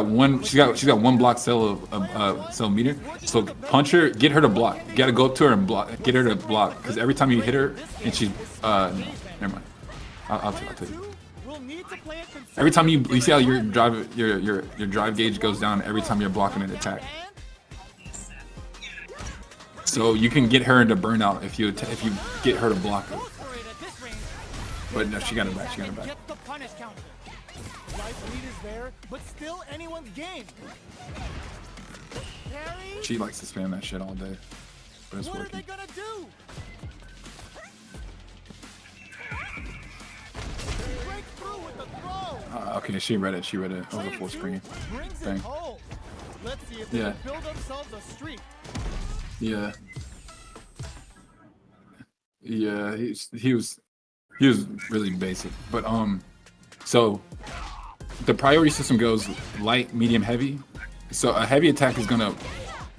Speaker 6: one block cell of cell meter. So punch her, get her to block. You gotta go up to her and block. Get her to block. Because every time you hit her, and she's no, never mind. I'll tell you. Every time you see how your drive gauge goes down every time you're blocking an attack. So you can get her into burnout if you get her to block her. But no, she got it back. She got it back.
Speaker 4: Get the punish counter. Life lead is there, but still anyone's game. Parry?
Speaker 6: She likes to spam that shit all day, but it's
Speaker 4: What are
Speaker 6: working.
Speaker 4: they gonna do? Break through with the throw.
Speaker 6: Okay, she read it. She read it. It was a
Speaker 4: Player
Speaker 6: full
Speaker 4: 2
Speaker 6: screen
Speaker 4: brings it
Speaker 6: thing.
Speaker 4: home. Let's see if they
Speaker 6: Yeah.
Speaker 4: can build themselves a streak.
Speaker 6: Yeah. Yeah, he was really basic, but so the priority system goes light, medium, heavy. So a heavy attack is gonna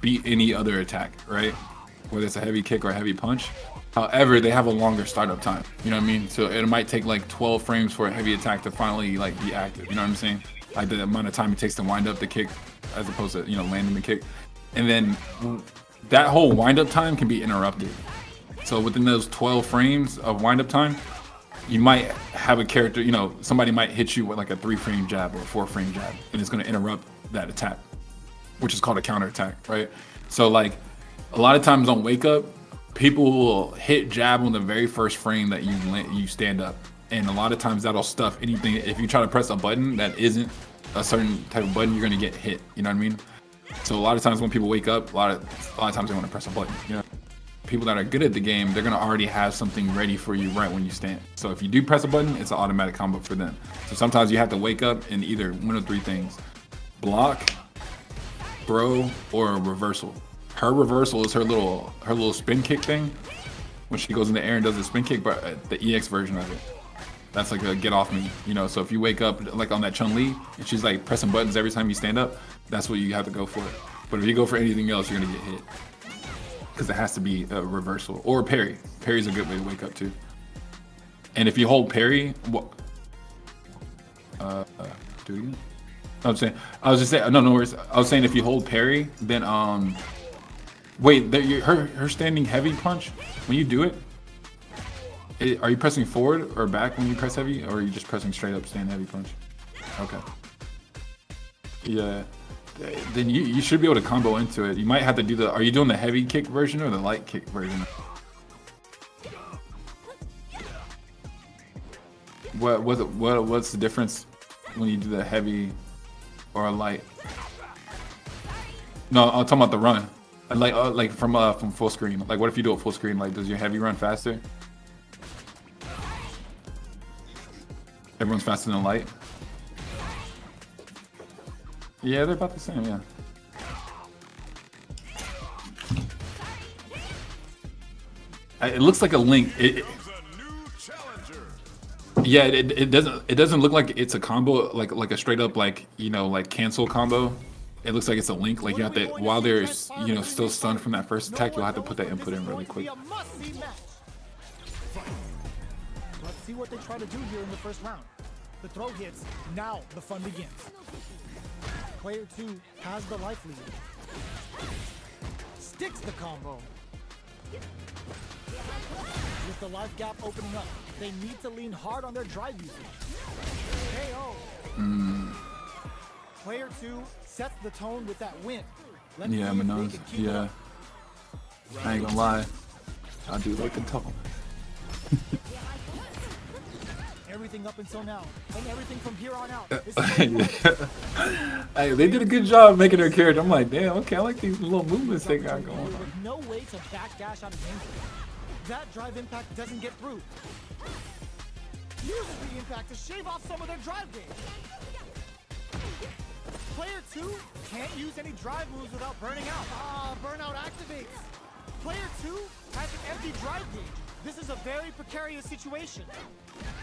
Speaker 6: beat any other attack, right? Whether it's a heavy kick or a heavy punch. However, they have a longer startup time. You know what I mean? So it might take like 12 frames for a heavy attack to finally like be active. You know what I'm saying? Like the amount of time it takes to wind up the kick, as opposed to landing the kick, and then that whole wind up time can be interrupted. So within those 12 frames of wind up time, you might have a character, somebody might hit you with like a 3-frame jab or a 4-frame jab, and it's going to interrupt that attack, which is called a counter attack, right? So like a lot of times on Wake Up, people will hit jab on the very first frame that you stand up, and a lot of times that'll stuff anything. If you try to press a button that isn't a certain type of button, you're going to get hit. You know what I mean? So a lot of times when people wake up, a lot of times they want to press a button. People that are good at the game, they're gonna already have something ready for you right when you stand. So if you do press a button, it's an automatic combo for them. So sometimes you have to wake up in either one of 3 things: block, bro, or a reversal. Her reversal is her little spin kick thing when she goes in the air and does the spin kick, but the EX version of it. That's like a get off me, So if you wake up like on that Chun-Li and she's like pressing buttons every time you stand up, that's what you have to go for. But if you go for anything else, you're gonna get hit. Because it has to be a reversal or parry. Parry's a good way to wake up too. And if you hold parry, what? Do it again. I was just saying. No worries. I was saying if you hold parry, then wait. Her standing heavy punch. When you do it, are you pressing forward or back when you press heavy, or are you just pressing straight up stand heavy punch? Okay. Yeah. Then you should be able to combo into it. You might have to do are you doing the heavy kick version or the light kick version? What's the difference when you do the heavy or a light? No, I'm talking about the run. Like from full screen. Like what if you do it full screen? Like does your heavy run faster? Everyone's faster than light. Yeah, they're about the same. Yeah. It looks like a link.
Speaker 3: Comes a new challenger.
Speaker 6: Yeah, it doesn't look like it's a combo like a straight up like like cancel combo. It looks like it's a link. Like you have to while they're still stunned from that first attack, you'll have to put that input in really quick.
Speaker 4: Let's see what they try to do here in the first round. The throw hits. Now the fun begins. Player 2 has the life lead. Sticks the combo. With the life gap opening up, they need to lean hard on their drive usage. KO. Player 2 sets the tone with that win. Let's
Speaker 6: Yeah,
Speaker 4: see if they
Speaker 6: Minoz.
Speaker 4: can keep it
Speaker 6: Yeah.
Speaker 4: up.
Speaker 6: I ain't gonna lie. I do like the tone.
Speaker 4: Everything up until now, and everything from here on out.
Speaker 6: Hey, they did a good job making their character. I'm like, damn, okay, I like these little movements they got going on.
Speaker 4: With no way to backdash out of danger. That drive impact doesn't get through. Uses the impact to shave off some of their drive gauge. Player 2 can't use any drive moves without burning out. Burnout activates. Player 2 has an empty drive gauge. This is a very precarious situation.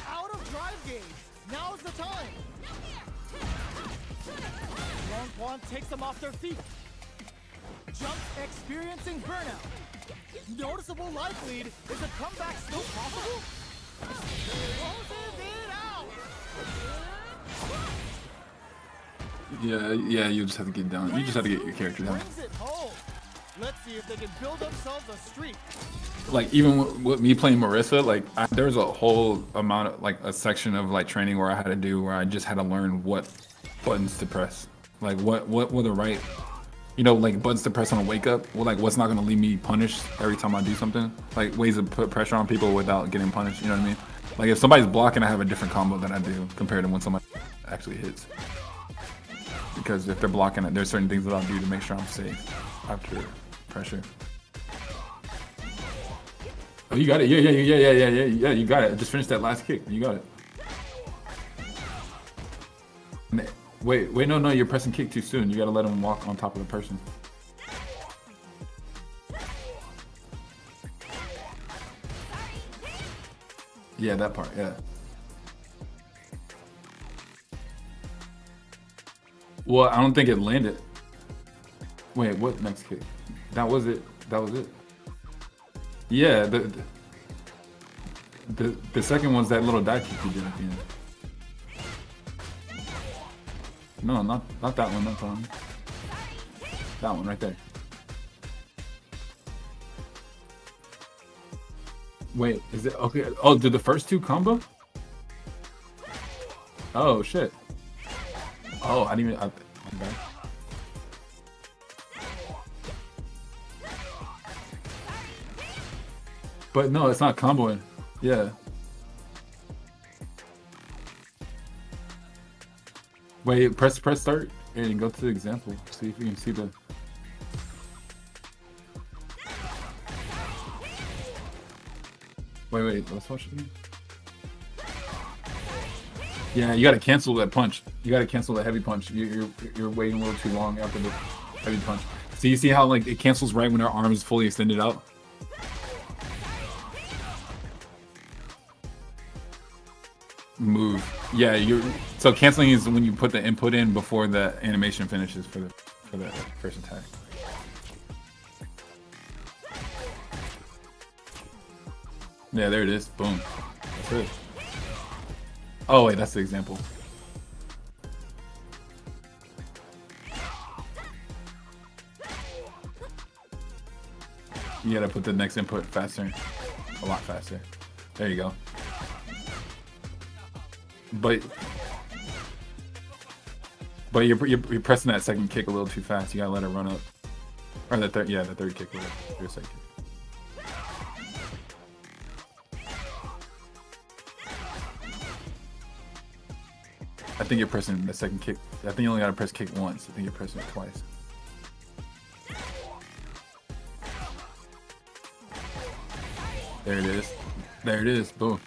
Speaker 4: Out of drive gauge. Now's the time. Long Quan takes them off their feet. Jump experiencing burnout. Noticeable life lead. Is a comeback still possible? Closes it out.
Speaker 6: Yeah, you just have to get down. You just have to get your character down.
Speaker 4: Brings it home. Let's see if they can build themselves a streak.
Speaker 6: Like even with me playing Marissa, like there was a whole amount of like a section of like training where I had to do where I just had to learn what buttons to press, like what were the right, like buttons to press on a wake up, or like what's not gonna leave me punished every time I do something, like ways to put pressure on people without getting punished. You know what I mean? Like if somebody's blocking, I have a different combo that I do compared to when somebody actually hits. Because if they're blocking it, there's certain things that I'll do to make sure I'm safe after pressure. Oh, you got it. Yeah, you got it. Just finish that last kick. You got it. Wait, no, you're pressing kick too soon. You gotta let him walk on top of the person. Yeah, that part, yeah. Well, I don't think it landed. Wait, what next kick? That was it. Yeah, the second one's that little dive kick you did at the end. No, not that one, not that one. That one right there. Wait, is it okay? Oh, did the first two combo? Oh shit. Oh, I didn't even. I'm bad. But no, it's not comboing. Yeah. Wait, press start and go to the example. See if you can see the. Wait, let's watch it again. Yeah, you gotta cancel that punch. You gotta cancel the heavy punch. You're waiting a little too long after the heavy punch. So you see how like it cancels right when our arm is fully extended out? Move. Yeah, so canceling is when you put the input in before the animation finishes for the first attack. Yeah, there it is. Boom. That's it. Oh wait, that's the example. You gotta put the next input faster. A lot faster. There you go. But you're pressing that second kick a little too fast. You gotta let it run up. Or the third, yeah, the third kick. Your second kick. I think you're pressing the second kick. I think you only gotta press kick once. I think you're pressing it twice. There it is. There it is. Boom.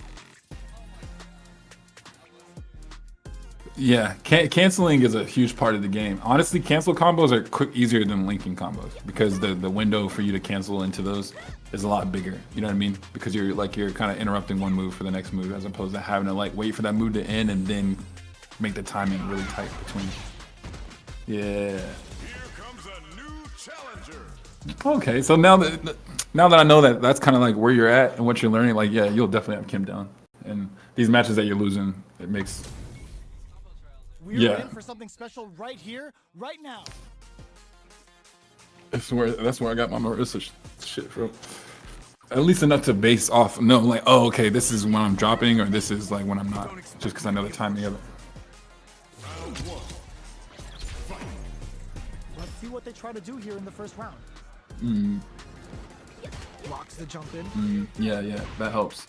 Speaker 6: Yeah, canceling is a huge part of the game. Honestly, cancel combos are easier than linking combos because the window for you to cancel into those is a lot bigger. You know what I mean? Because you're kind of interrupting one move for the next move as opposed to having to like wait for that move to end and then make the timing really tight between. Yeah.
Speaker 3: Here comes a new challenger.
Speaker 6: Okay, so now that I know that that's kind of like where you're at and what you're learning, like yeah, you'll definitely have Kim down. And these matches that you're losing, it makes.
Speaker 4: We're in for something special right here, right now.
Speaker 6: That's where I got my Marissa shit from. At least enough to base off. No, like, oh, okay, this is when I'm dropping, or this is like when I'm not. Just because I know the timing of it.
Speaker 4: Let's see what they try to do here in the first round. Blocks the jump in.
Speaker 6: Yeah, that helps.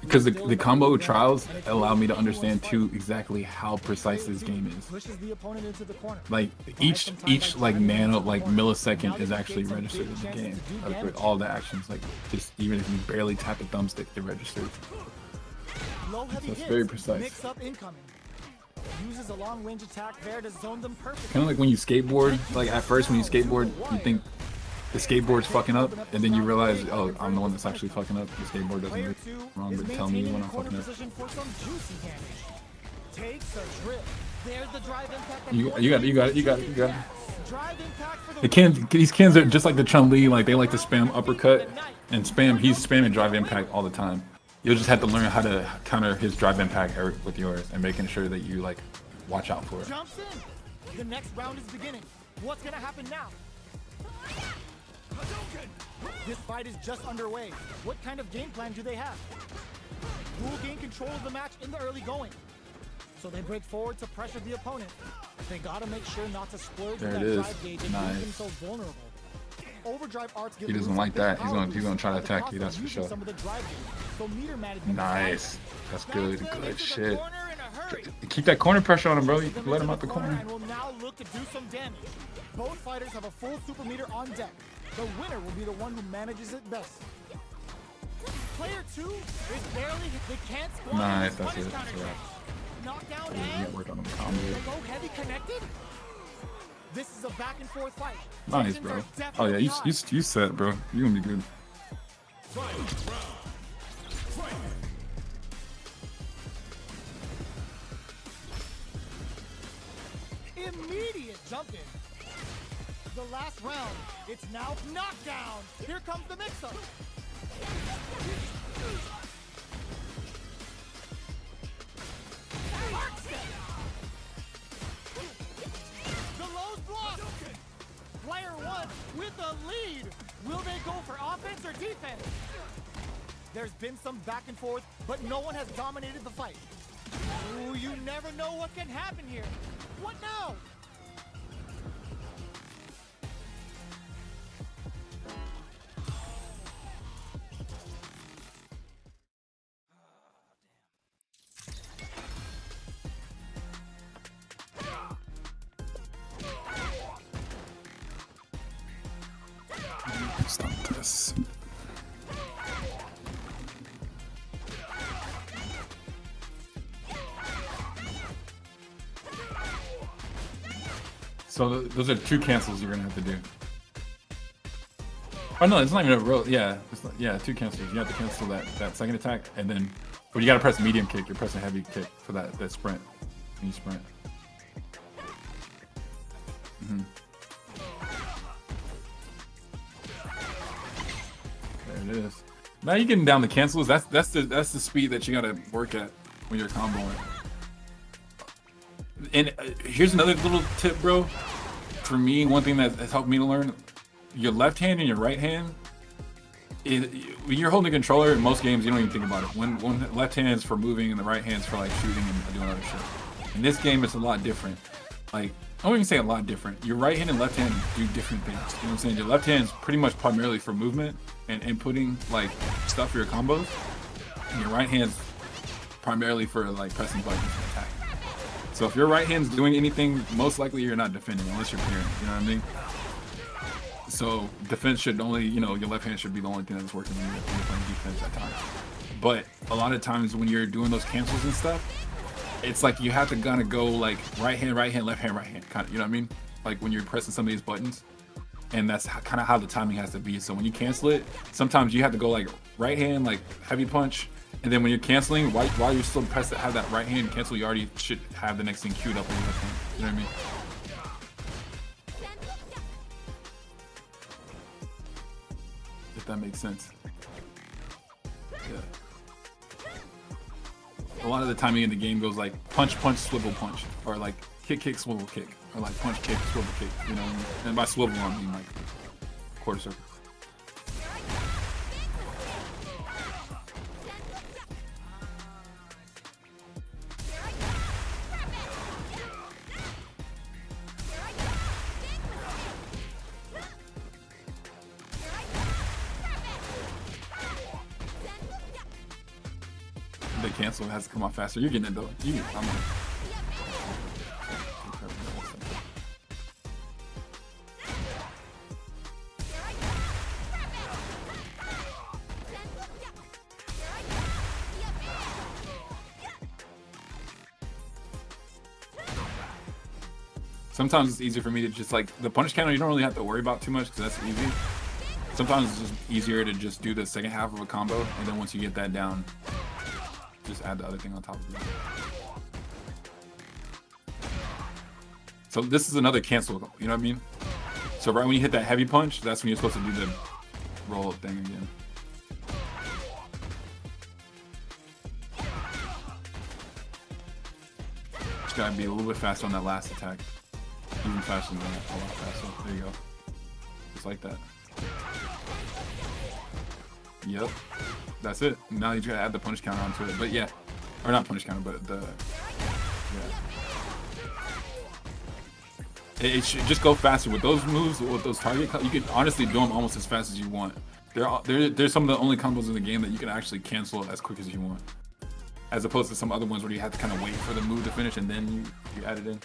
Speaker 6: Because the combo trials allow me to understand too exactly how precise this game is.
Speaker 4: Pushes the opponent into the corner.
Speaker 6: Like each like millisecond is actually registered in the game. Like with all the actions, like just even if you barely tap a thumbstick, it registers.
Speaker 4: Low heavy
Speaker 6: That's
Speaker 4: hits,
Speaker 6: very precise.
Speaker 4: Mix up incoming. Uses a long range attack there to zone them perfectly.
Speaker 6: Kind of like when you skateboard. Like at first when you skateboard, you think the skateboard's fucking up, and then you realize, oh, I'm the one that's actually fucking up. The skateboard doesn't
Speaker 4: Player
Speaker 6: do
Speaker 4: 2
Speaker 6: wrong,
Speaker 4: is
Speaker 6: but tell me
Speaker 4: maintaining
Speaker 6: when
Speaker 4: a
Speaker 6: I'm
Speaker 4: corner
Speaker 6: fucking up.
Speaker 4: position for some juicy damage. Takes a drip. There's the drive impact.
Speaker 6: You got it.
Speaker 4: Drive impact for
Speaker 6: These Kens are just like the Chun-Li, like they like to spam uppercut and spam. He's spamming drive impact all the time. You'll just have to learn how to counter his drive impact with yours and making sure that you like watch out for it.
Speaker 4: Jumps in. The next round is beginning. What's gonna happen now? This fight is just underway. What kind of game plan do they have? Who will gain control of the match in the early going? So they break forward to pressure the opponent. They gotta make sure not to splurge
Speaker 6: There
Speaker 4: with
Speaker 6: it
Speaker 4: that
Speaker 6: is.
Speaker 4: drive gauge and
Speaker 6: Nice.
Speaker 4: leave themselves vulnerable. Overdrive arts give
Speaker 6: He doesn't
Speaker 4: Rusev
Speaker 6: like
Speaker 4: big
Speaker 6: that.
Speaker 4: power
Speaker 6: He's gonna try to
Speaker 4: boosts at the
Speaker 6: attack you,
Speaker 4: cost
Speaker 6: that's
Speaker 4: of
Speaker 6: for
Speaker 4: using
Speaker 6: sure.
Speaker 4: some of the drive gauge. So meter management
Speaker 6: Nice. That's good.
Speaker 4: Fastman
Speaker 6: Good
Speaker 4: into the
Speaker 6: shit.
Speaker 4: corner in a hurry.
Speaker 6: Keep that corner pressure on him, bro. You
Speaker 4: Them
Speaker 6: let
Speaker 4: into
Speaker 6: him out the corner.
Speaker 4: And will now look to do some damage. Both fighters have a full super meter on deck. The winner will be the one who manages it best. Player 2 is barely, they can't squat.
Speaker 6: Nice,
Speaker 4: his
Speaker 6: that's
Speaker 4: punish
Speaker 6: it. That's
Speaker 4: counter
Speaker 6: right.
Speaker 4: attack. Knockdown
Speaker 6: You
Speaker 4: and
Speaker 6: gotta work on them combos.
Speaker 4: they go heavy connected. This is a back and forth fight.
Speaker 6: Nice,
Speaker 4: Tensions
Speaker 6: bro.
Speaker 4: are
Speaker 6: Oh yeah,
Speaker 4: definitely
Speaker 6: you
Speaker 4: high.
Speaker 6: set, bro. You gonna be good.
Speaker 4: Immediate jump in. The last round, it's now knockdown. Here comes the mix-up. The low's blocked. Player 1 with a lead. Will they go for offense or defense? There's been some back and forth, but no one has dominated the fight. Ooh, you never know what can happen here. What now?
Speaker 6: Stop this. So those are 2 cancels you're gonna have to do. Oh no, it's not even a roll. Yeah, yeah, 2 cancels. You have to cancel that second attack, and then, but you gotta press medium kick. You're pressing heavy kick for that sprint. When you sprint. There it is. Now you're getting down the cancels. That's the speed that you gotta work at when you're comboing. And here's another little tip, bro. For me, one thing that has helped me to learn: your left hand and your right hand. When you're holding a controller in most games, you don't even think about it. When left hand is for moving and the right hand's for like shooting and doing other shit. In this game, it's a lot different. Like, I don't even say a lot different. Your right hand and left hand do different things. You know what I'm saying? Your left hand is pretty much primarily for movement and inputting like stuff for your combos. And your right hand's primarily for like pressing buttons and attack. So if your right hand's doing anything, most likely you're not defending unless you're parrying. You know what I mean? So defense should only, you know, your left hand should be the only thing that's working when you're playing defense at times. But a lot of times when you're doing those cancels and stuff, it's like you have to kind of go like right hand, left hand, kind of, you know what I mean? Like when you're pressing some of these buttons, and that's kind of how the timing has to be. So when you cancel it, sometimes you have to go like right hand, like heavy punch, and then when you're canceling, while you're still pressed to have that right hand cancel, you already should have the next thing queued up on your left hand. You know what I mean? If that makes sense. Yeah. A lot of the timing in the game goes like punch, punch, swivel, punch, or like kick, kick, swivel, kick, or like punch, kick, swivel, kick. You know, and by swivel I mean like quarter circle. The cancel has to come off faster. You're getting it though. I'm gonna... Sometimes it's easier for me to just like the punish counter. You don't really have to worry about too much because that's easy. Sometimes it's just easier to just do the second half of a combo, and then once you get that down, just add the other thing on top of it. So this is another cancel, you know what I mean? So right when you hit that heavy punch, that's when you're supposed to do the roll up thing again. Just gotta be a little bit faster on that last attack. Even faster than that, a lot faster. There you go. Just like that. Yep. That's it. Now you gotta add the punish counter onto it. But yeah. Or not punish counter, but the... Yeah. It should just go faster. With those moves, with those target... You can honestly do them almost as fast as you want. There's some of the only combos in the game that you can actually cancel as quick as you want. As opposed to some other ones where you have to kind of wait for the move to finish and then you add it in.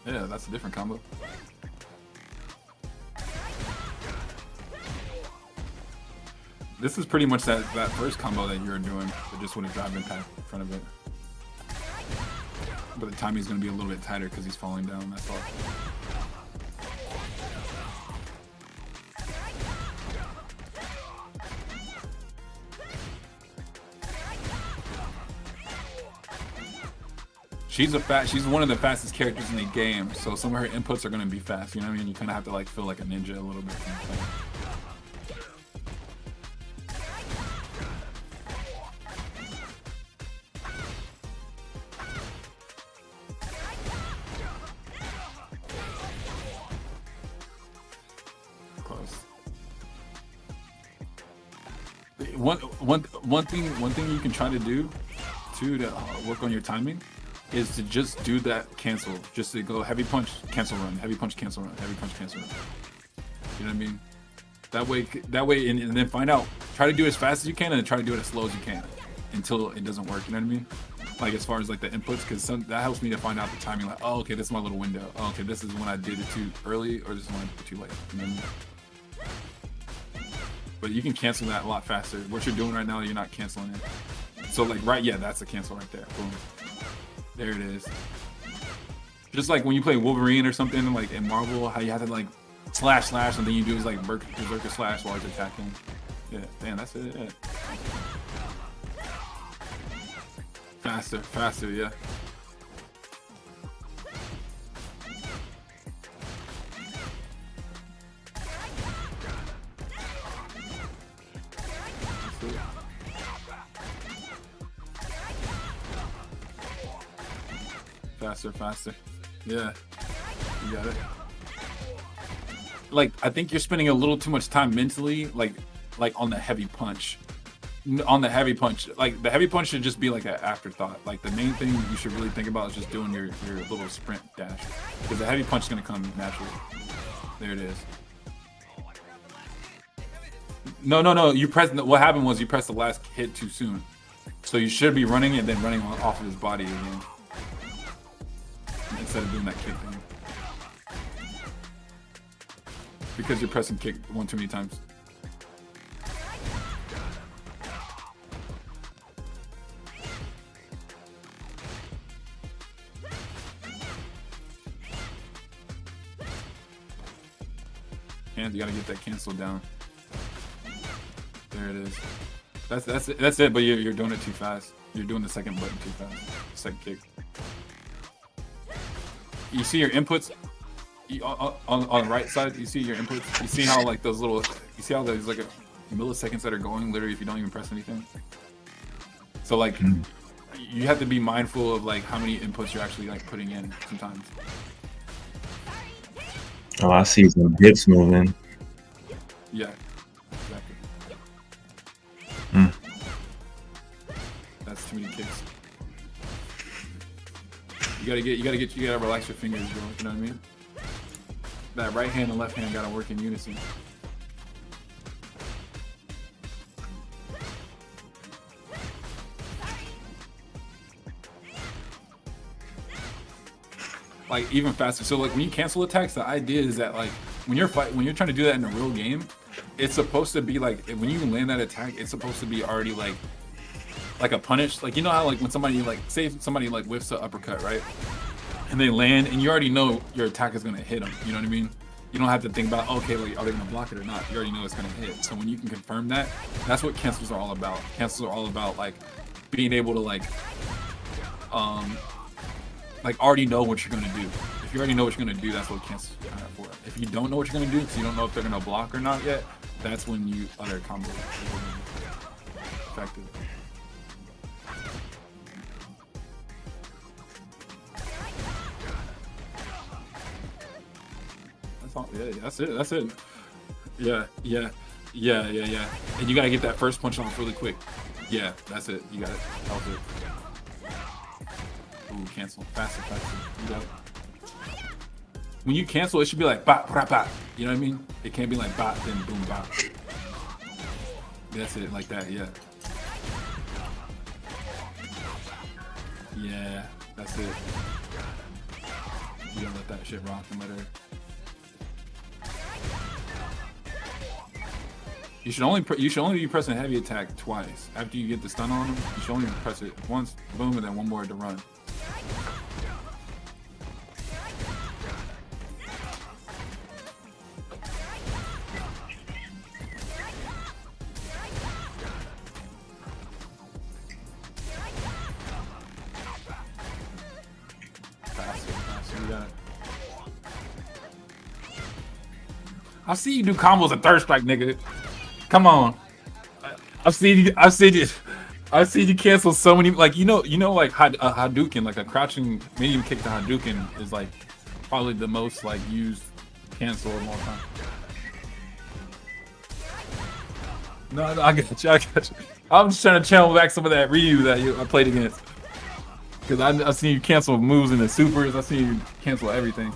Speaker 6: Yeah, that's a different combo. This is pretty much that first combo that you were doing, but just with a drive impact in front of it. But the timing is going to be a little bit tighter because he's falling down, that's all. She's one of the fastest characters in the game, so some of her inputs are gonna be fast. You know what I mean? You kind of have to like feel like a ninja a little bit. Close. One thing you can try to do too to work on your timing is to just do that cancel. Just to go heavy punch, cancel run, heavy punch, cancel run, heavy punch, cancel run. You know what I mean? That way, and then find out. Try to do it as fast as you can, and then try to do it as slow as you can until it doesn't work. You know what I mean? Like as far as like the inputs, because that helps me to find out the timing. Like, oh, okay, this is my little window. Oh, okay, this is when I did it too early, or this is when I did it too late. You know what I mean? But you can cancel that a lot faster. What you're doing right now, you're not canceling it. So like, right, yeah, that's a cancel right there. Boom. There it is. Just like when you play Wolverine or something, like in Marvel, how you have to like slash, and then you do is like berserker slash while he's attacking. Yeah, damn, that's it. Yeah. Faster, yeah. Faster. Yeah, you got it. Like, I think you're spending a little too much time mentally, like on the heavy punch. On the heavy punch, like the heavy punch should just be like an afterthought. Like the main thing you should really think about is just doing your little sprint dash, because the heavy punch is gonna come naturally. There it is. No. You pressed. What happened was you pressed the last hit too soon. So you should be running and then running off of his body again. Instead of doing that kick thing. Because you're pressing kick one too many times. And you gotta get that cancel down. There it is. That's it, but you're doing it too fast. You're doing the second button too fast. Second kick. You see your inputs on the right side. You see your inputs. You see how like those little. You see how there's like milliseconds that are going literally if you don't even press anything. So like, you have to be mindful of like how many inputs you're actually like putting in sometimes.
Speaker 2: Oh, I see some hips moving.
Speaker 6: Yeah, exactly. That's too many kicks. You gotta relax your fingers, bro. You know what I mean? That right hand and left hand gotta work in unison. Like even faster. So like when you cancel attacks, the idea is that like when you're trying to do that in a real game, it's supposed to be like when you land that attack, it's supposed to be already like a punish. Like you know how like when somebody like say somebody like whiffs an uppercut, right? And they land and you already know your attack is gonna hit them. You know what I mean? You don't have to think about okay, like are they gonna block it or not? You already know it's gonna hit. So when you can confirm that, that's what cancels are all about. Cancels are all about like being able to like already know what you're gonna do. If you already know what you're gonna do, that's what cancels are kind of for. If you don't know what you're gonna do, because you don't know if they're gonna block or not yet, that's when you other combos are effective. That's all. Yeah, that's it. That's it. Yeah. And you gotta get that first punch off really quick. Yeah, that's it. You got it. That was it. Ooh, cancel. Faster. You got it. When you cancel, it should be like bop, bop, bop. You know what I mean? It can't be like bop, then boom, bop. That's it, like that, yeah. Yeah, that's it. You gotta let that shit rock and let her. You should only be pressing heavy attack twice. After you get the stun on him, you should only press it once, boom, and then one more to run. Faster, you got it. I see you do combos at third strike, nigga. Come on. I've seen you cancel so many, like you know like a Hadouken, like a crouching medium kick to Hadouken is like probably the most like used cancel of all time. No, I got you. I'm just trying to channel back some of that Ryu that I played against. Because I've seen you cancel moves in the supers, I've seen you cancel everything.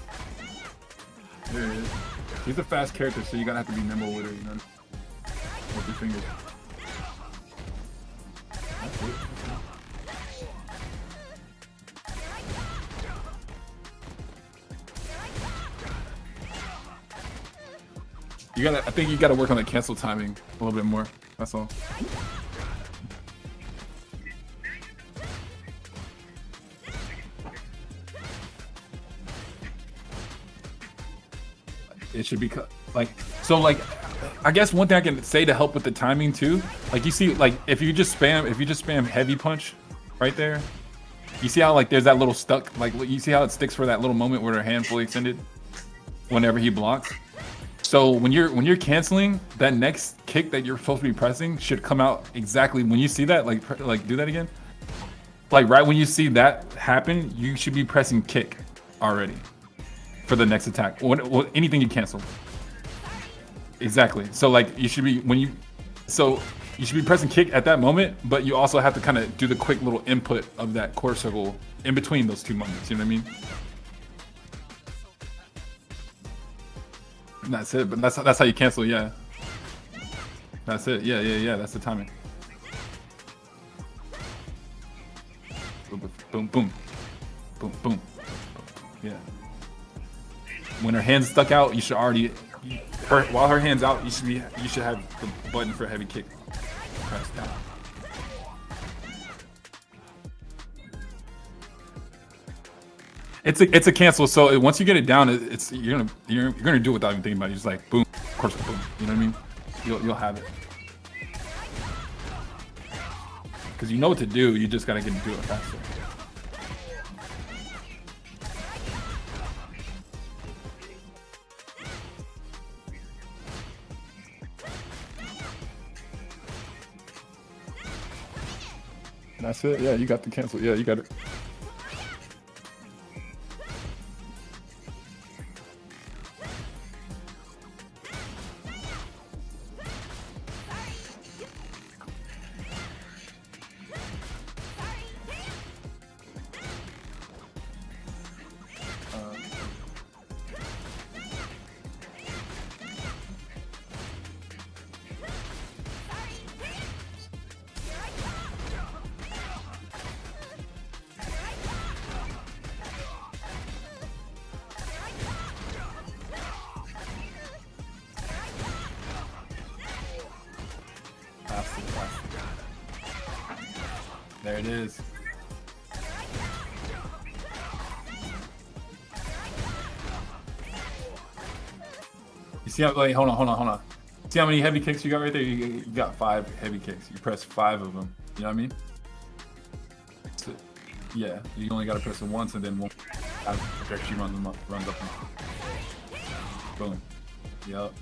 Speaker 6: There it is. He's a fast character, so you gotta have to be nimble with her, you know? With your fingers. That's it. I think you gotta work on the cancel timing a little bit more. That's all. It should be like so. Like, I guess one thing I can say to help with the timing too. Like you see, like if you just spam heavy punch, right there. You see how like there's that little stuck. Like you see how it sticks for that little moment where their hand fully extended, whenever he blocks. So when you're canceling, that next kick that you're supposed to be pressing should come out exactly when you see that. Like do that again. Like right when you see that happen, you should be pressing kick already for the next attack. Or anything you cancel. Exactly. So like you should be you should be pressing kick at that moment, but you also have to kind of do the quick little input of that core circle in between those two moments. You know what I mean? And that's it. But that's how you cancel. Yeah. That's it. Yeah. That's the timing. Boom, boom. Boom, boom. Yeah. When her hand's stuck out, you should already while her hand's out, you should have the button for heavy kick pressed down. It's a cancel. So once you get it down, you're gonna do it without even thinking about it. You're just like boom, of course, boom. You know what I mean? You'll have it because you know what to do. You just gotta get to do it faster. That's it. Yeah, you got the cancel. Yeah, you got it. There it is. You see how, like, hold on. See how many heavy kicks you got right there? You got 5 heavy kicks. You press 5 of them. You know what I mean? So, yeah, you only gotta press it once and then one after she runs up. Boom. Yup.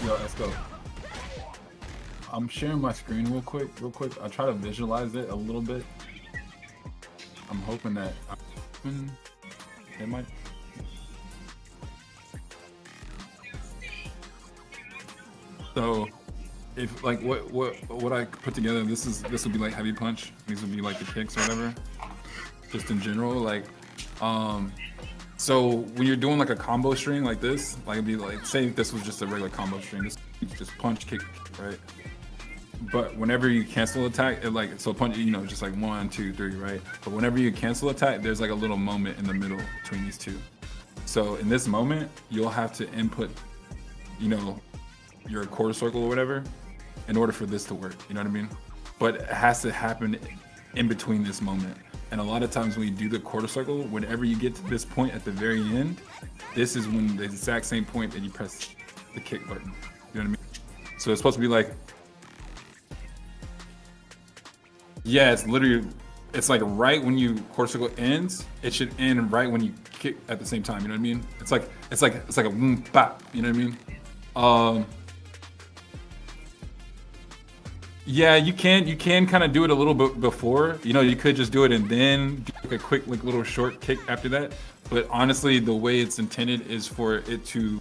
Speaker 6: Yo, let's go. I'm sharing my screen real quick. I'll try to visualize it a little bit. I'm hoping that it might. So, if like what I put together, this would be like heavy punch. These would be like the kicks or whatever. Just in general, like, so when you're doing like a combo string like this, like it'd be like, say this was just a regular combo string, just punch, kick, right? But whenever you cancel attack, it like, so punch, you know, just like 1, 2, 3, right? But whenever you cancel attack, there's like a little moment in the middle between these two. So in this moment, you'll have to input you know, your quarter circle or whatever, in order for this to work. You know what I mean? But it has to happen in between this moment. And a lot of times when you do the quarter circle, whenever you get to this point at the very end, this is when the exact same point that you press the kick button. You know what I mean? So it's supposed to be like, yeah, it's literally, it's like right when you quarter circle ends, it should end right when you kick at the same time. You know what I mean? It's like a boom bop. You know what I mean? Yeah, you can kind of do it a little bit before. You know, you could just do it and then do like a quick like little short kick after that. But honestly, the way it's intended is for it to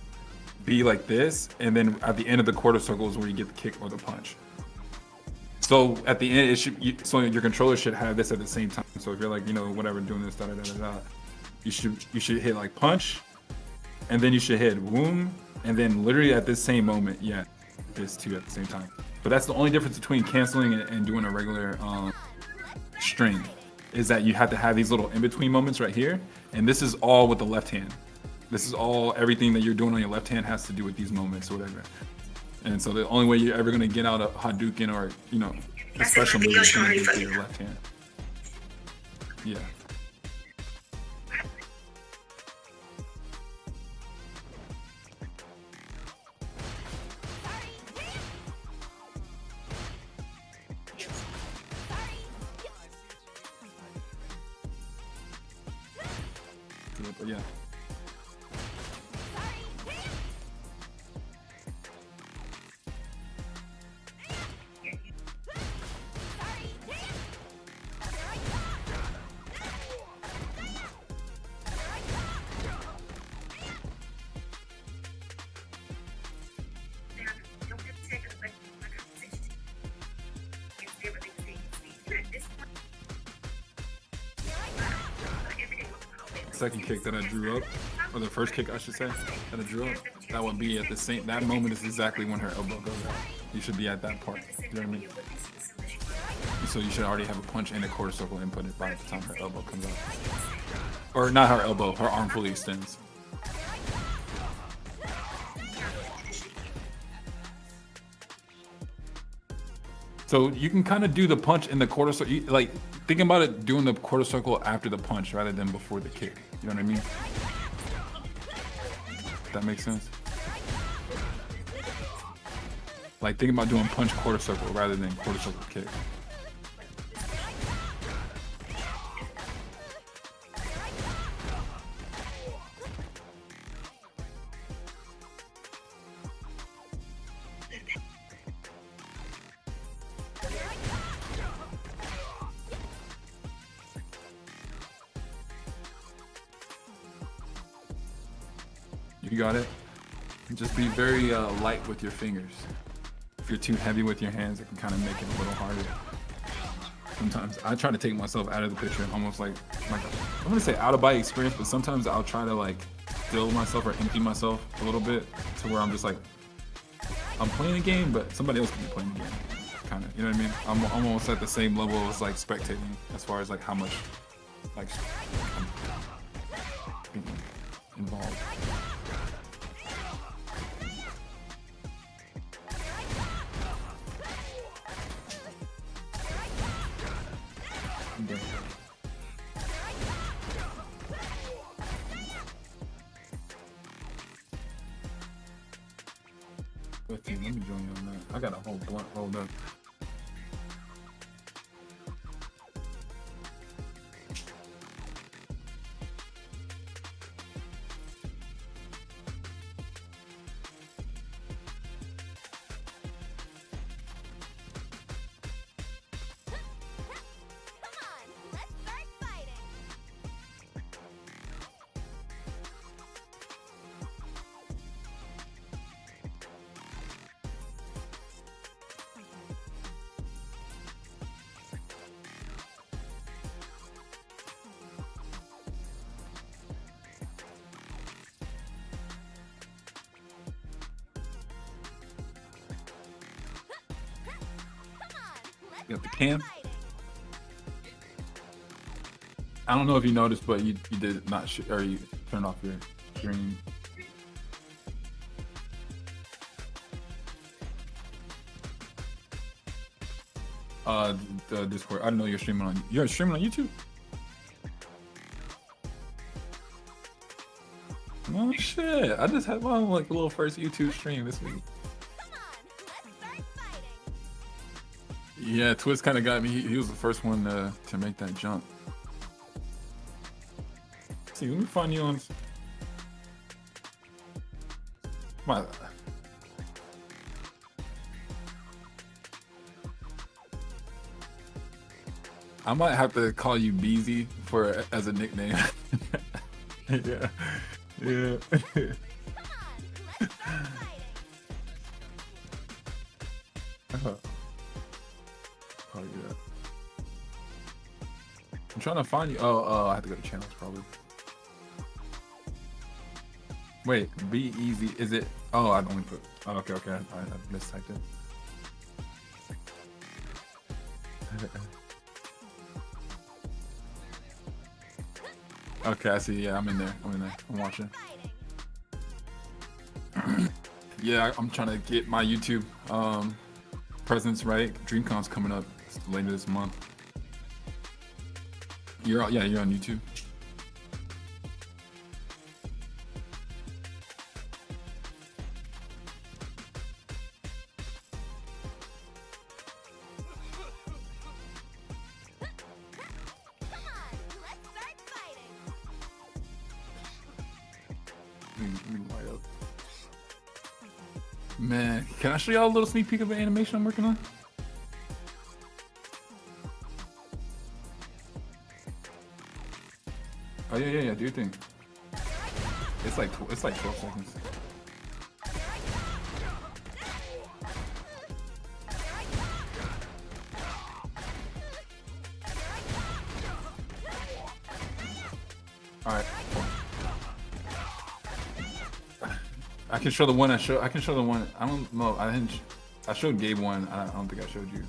Speaker 6: be like this, and then at the end of the quarter circle is where you get the kick or the punch. So at the end, it should so your controller should have this at the same time. So if you're like, you know, whatever, doing this, da da da da da, you should hit like punch, and then you should hit boom, and then literally at this same moment, yeah, this two at the same time. But that's the only difference between canceling and doing a regular string, is that you have to have these little in-between moments right here, and this is all with the left hand. This is all, everything that you're doing on your left hand has to do with these moments or whatever. And so the only way you're ever gonna get out a Hadouken or, you know, a special move is gonna be with your left hand. Yeah. But yeah. Second kick that I drew up, or the first kick I should say, that I drew up, that would be at the same, that moment is exactly when her elbow goes out. You should be at that part, you know what I mean? So you should already have a punch and a quarter circle inputted by the time her elbow comes out. Or not her elbow, her arm fully extends. So you can kind of do the punch in the quarter circle, like think about it doing the quarter circle after the punch rather than before the kick. You know what I mean? That makes sense? Like think about doing punch quarter circle rather than quarter circle kick. You got it? Just be very light with your fingers. If you're too heavy with your hands, it can kind of make it a little harder. Sometimes I try to take myself out of the picture and almost like I'm gonna say out of body experience, but sometimes I'll try to like still myself or empty myself a little bit to where I'm just like, I'm playing a game, but somebody else can be playing the game. Kind of, you know what I mean? I'm almost at the same level as like spectating as far as like how much like I'm being involved. Let me join you on that. I got a whole blunt rolled up. You got the cam. I don't know if you noticed, but you did not or you turned off your screen. The Discord. I didn't know you're streaming on. You're streaming on YouTube. Oh shit! I just had my like little first YouTube stream this week.
Speaker 5: Come on, let's start fighting.
Speaker 6: Yeah, Twist kind of got me. He was the first one to make that jump. Let's see, let me find you on. My. I might have to call you Beezy for as a nickname. Yeah. Yeah.
Speaker 5: Come on, let's start fighting.
Speaker 6: Oh yeah. I'm trying to find you. Oh, I have to go to channels probably. Wait, be easy. Is it? Oh, I only put. Oh, okay. I mistyped it. Okay, I see. Yeah, I'm in there. I'm watching. Yeah, I'm trying to get my YouTube presence right. DreamCon's coming up later this month. You're on YouTube.
Speaker 5: Come on, let's start fighting.
Speaker 6: Let me light up. Man, can I show y'all a little sneak peek of the animation I'm working on? Oh yeah. Do your thing. It's like 12 seconds. All right. I can show the one I can show the one. I don't know. I showed Gabe one. I don't think I showed you.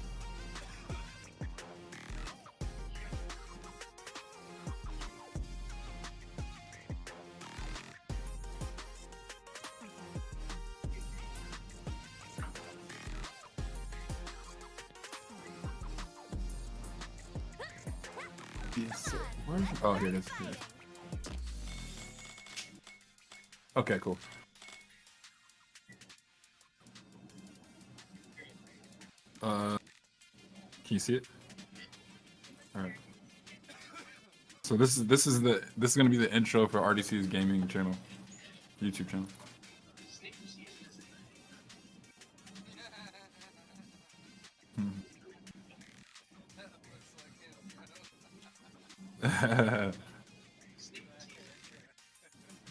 Speaker 6: Yes, sir. Oh, here it is. Okay, cool. Can you see it? All right. So this is gonna be the intro for RDC's gaming channel, YouTube channel.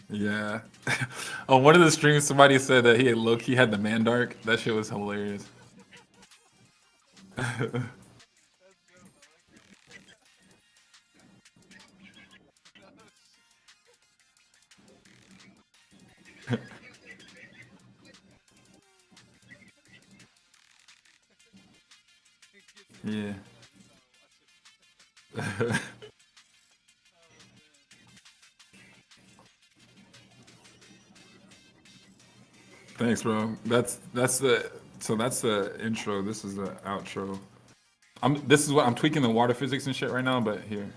Speaker 6: Yeah. On one of the streams, somebody said that he had low-key had the man dark. That shit was hilarious. Yeah. Thanks, bro. That's the intro. This is the outro. This is what I'm tweaking the water physics and shit right now, but here.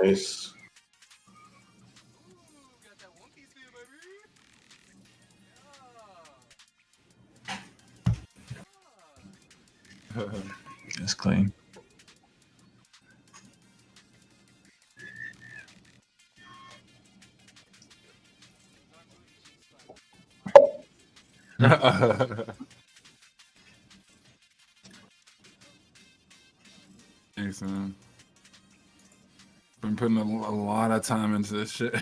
Speaker 2: Nice. It's clean.
Speaker 6: Thanks, man. Been putting a lot of time into this shit.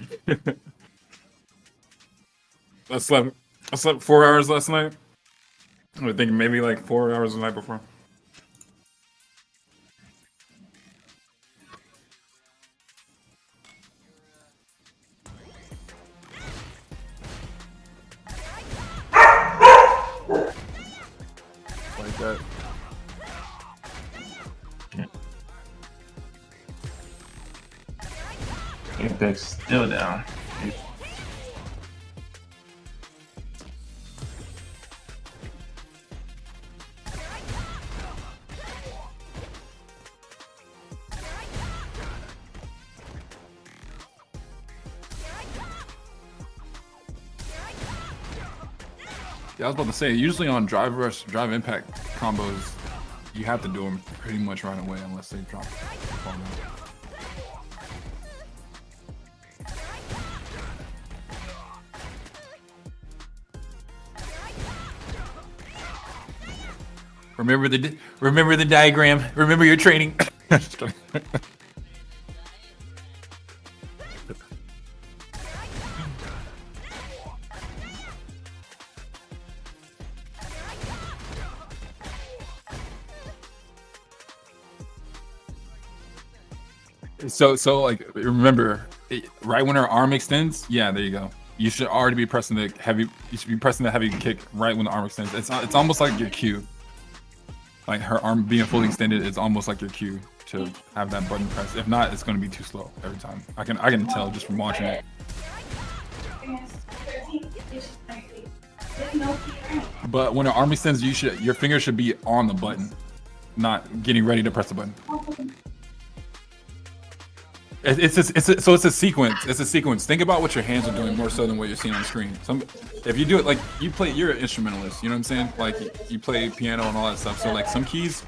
Speaker 6: I slept 4 hours last night. I think maybe like 4 hours the night before. Like that.
Speaker 2: Apex still down.
Speaker 6: Yeah, I was about to say, usually on drive rush, drive impact combos, you have to do them pretty much right away unless they drop. Fall down. Remember the diagram. Remember your training. So like remember, right when her arm extends, yeah, there you go. You should already be pressing the heavy. You should be pressing the heavy kick right when the arm extends. It's almost like your cue. Like her arm being fully extended is almost like your cue to have that button pressed. If not, it's going to be too slow every time. I can tell just from watching it. But when an arm extends, your finger should be on the button, not getting ready to press the button. It's a sequence. It's a sequence. Think about what your hands are doing more so than what you're seeing on screen. If you do it like you're an instrumentalist. You know what I'm saying? Like you play piano and all that stuff. So like some keys,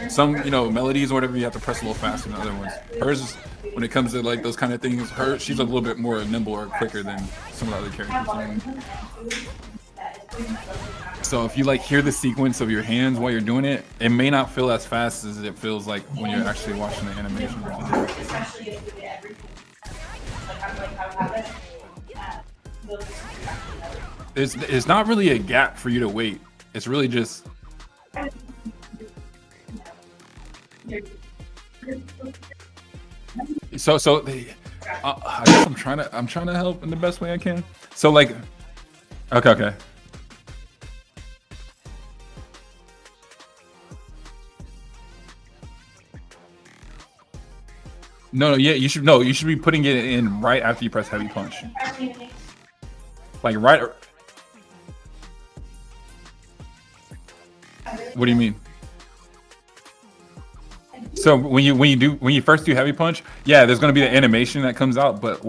Speaker 6: some melodies or whatever, you have to press a little faster than other ones. Hers, when it comes to like those kind of things, she's a little bit more nimble or quicker than some of the other characters. So if you like hear the sequence of your hands while you're doing it, it may not feel as fast as it feels like when you're actually watching the animation.
Speaker 8: Especially if we did everything. Like I'm like, how would happen?
Speaker 6: There's not really a gap for you to wait. It's really just. So I guess I'm trying to help in the best way I can. So like, okay. No, yeah, you should be putting it in right after you press heavy punch. Like right. What do you mean? So when you first do heavy punch, yeah, there's gonna be the animation that comes out, but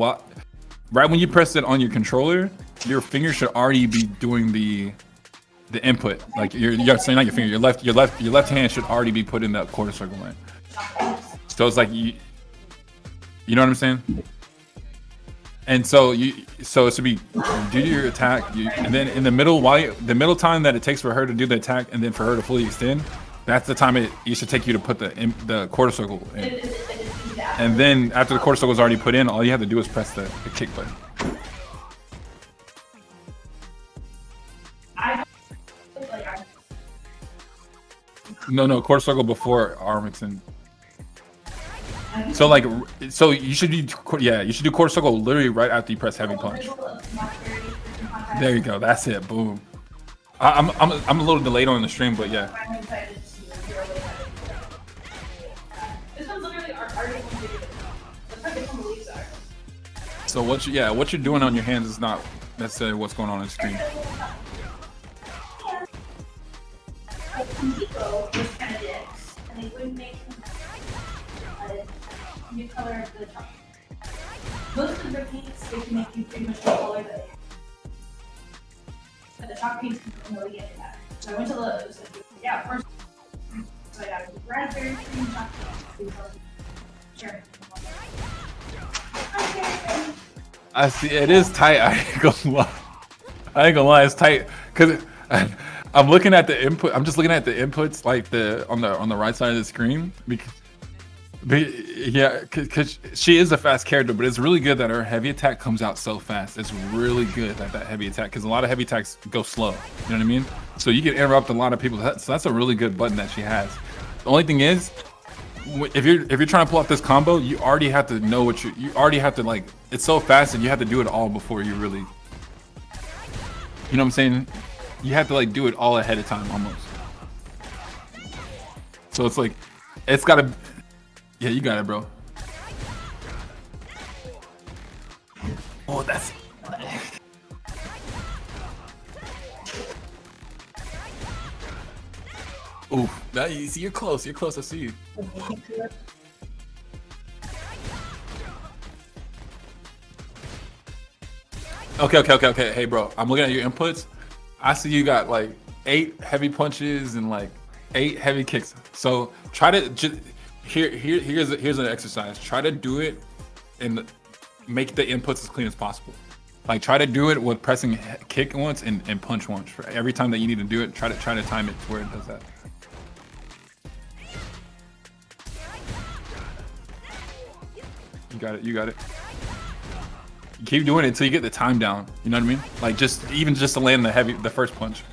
Speaker 6: right when you press it on your controller, your finger should already be doing the input. Like you're saying not your finger, your left hand should already be put in that quarter circle line. So it's like you know what I'm saying? And so it should be do your attack, and then in the middle time that it takes for her to do the attack, and then for her to fully extend, that's the time it should take you to put the quarter circle in. And then after the quarter circle is already put in, all you have to do is press the kick button. No, quarter circle before arm extend. So you should do quarter circle literally right after you press heavy punch. There you go. That's it. Boom. I'm a little delayed on the stream, but yeah. So what you're doing on your hands is not necessarily what's going on the screen.
Speaker 8: New color of the top. Most of the paints they can make you pretty much the color that but the chalk paints can really get that. So I went to Lowe's and yeah, first so I got a raspberry cream chalk paint. Sure.
Speaker 6: I see it is tight. I ain't gonna lie, it's tight because I'm looking at the input. I'm just looking at the inputs like on the right side of the screen because she is a fast character, but it's really good that her heavy attack comes out so fast. It's really good that heavy attack, because a lot of heavy attacks go slow. You know what I mean? So you can interrupt a lot of people. So that's a really good button that she has. The only thing is, if you're trying to pull off this combo, you already have to know what you already have to like. It's so fast, and you have to do it all before you really. You know what I'm saying? You have to like do it all ahead of time almost. So it's like, it's gotta. Yeah, you got it, bro. Oh, that's. Ooh, now you see, you're close. You're close. I see you. Okay. Hey, bro, I'm looking at your inputs. I see you got like 8 heavy punches and like 8 heavy kicks. So try to just here's an exercise. Try to do it and make the inputs as clean as possible. Like try to do it with pressing kick once and punch once. For every time that you need to do it, try to time it to where it does that. You got it. You got it. Keep doing it until you get the time down. You know what I mean? Like just to land the first punch,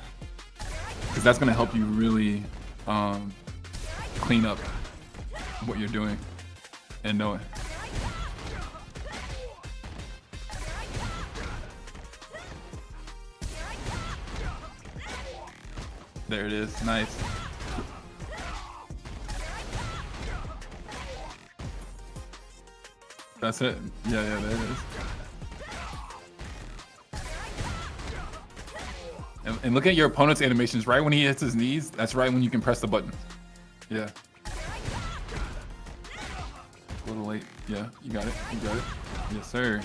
Speaker 6: because that's gonna help you really clean up what you're doing and know it. There it is. Nice. That's it. Yeah, there it is. And look at your opponent's animations. Right when he hits his knees, that's right when you can press the button. Yeah. A little late. Yeah, you got it. You got it. Yes, sir.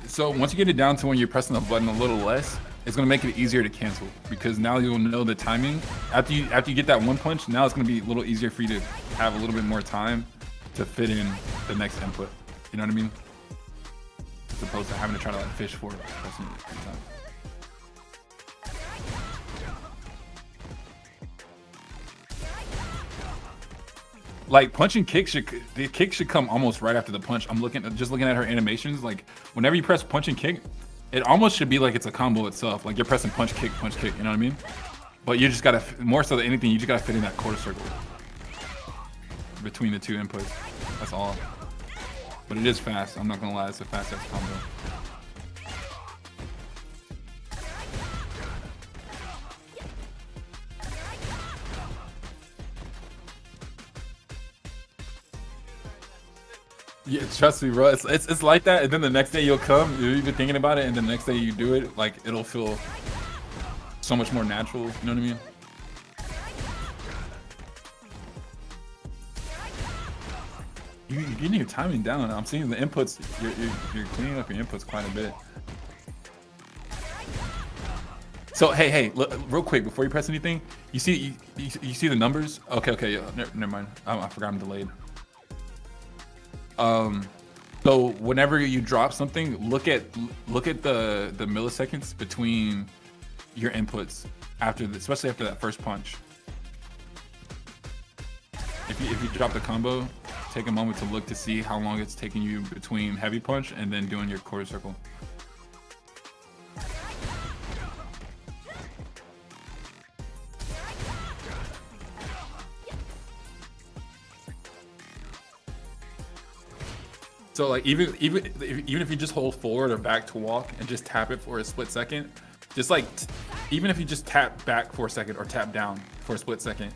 Speaker 6: So once you get it down to when you're pressing the button a little less, it's gonna make it easier to cancel, because now you'll know the timing. After you get that one punch, now it's gonna be a little easier for you to have a little bit more time to fit in the next input. You know what I mean? As opposed to having to try to like fish for it. Like punch and kick the kick should come almost right after the punch. I'm just looking at her animations. Like whenever you press punch and kick, it almost should be like it's a combo itself. Like you're pressing punch, kick, you know what I mean? But you just gotta, more so than anything, you just gotta fit in that quarter circle between the two inputs. That's all. But it is fast. I'm not gonna lie, it's a fast ass combo. Yeah, trust me, bro. It's like that, and then the next day you'll come, you'll be thinking about it, and the next day you do it, like it'll feel so much more natural. You know what I mean? You're getting your timing down. I'm seeing the inputs. You're cleaning up your inputs quite a bit. So hey, look, real quick before you press anything, you see the numbers? Okay, yeah, never mind. I forgot I'm delayed. So whenever you drop something, look at the milliseconds between your inputs especially after that first punch. If you drop the combo, take a moment to look to see how long it's taking you between heavy punch and then doing your quarter circle. So like even if you just hold forward or back to walk and just tap it for a split second, just like even if you just tap back for a second or tap down for a split second,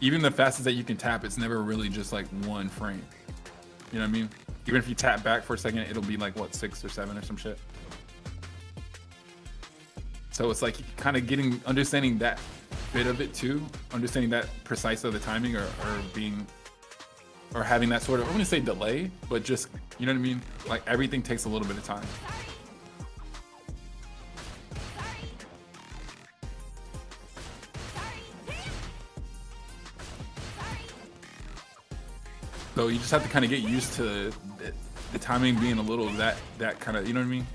Speaker 6: even the fastest that you can tap, it's never really just like one frame. You know what I mean? Even if you tap back for a second, it'll be like what, 6 or 7 or some shit. So it's like kind of understanding that bit of it too, understanding that precise of the timing or having that sort of, I wouldn't say delay, but just, you know what I mean? Like everything takes a little bit of time. So you just have to kind of get used to the timing being a little that kind of, you know what I mean?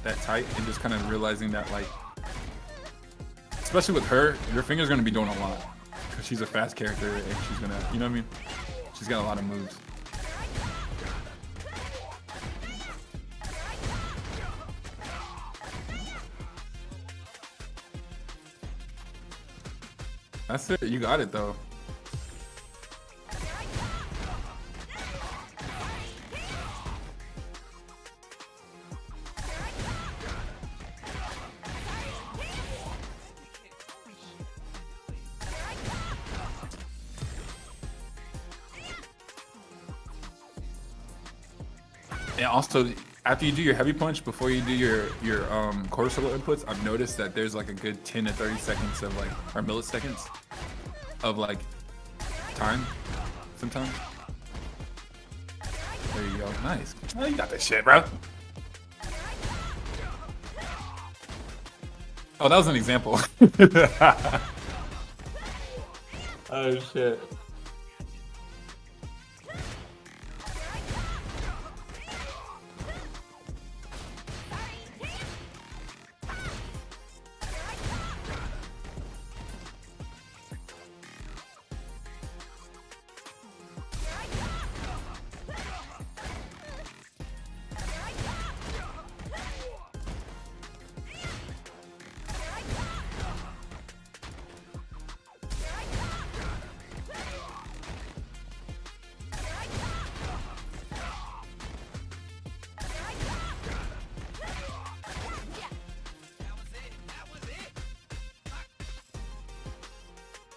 Speaker 6: That tight, and just kind of realizing that, like, especially with her, your finger's gonna be doing a lot because she's a fast character and she's gonna, you know what I mean? She's got a lot of moves. That's it. You got it though. And also, after you do your heavy punch, before you do your quarter circle inputs, I've noticed that there's like a good 10 to 30 seconds of like, or milliseconds of like time sometimes. There you go. Nice. Oh, you got that shit, bro. Oh, that was an example. Oh shit.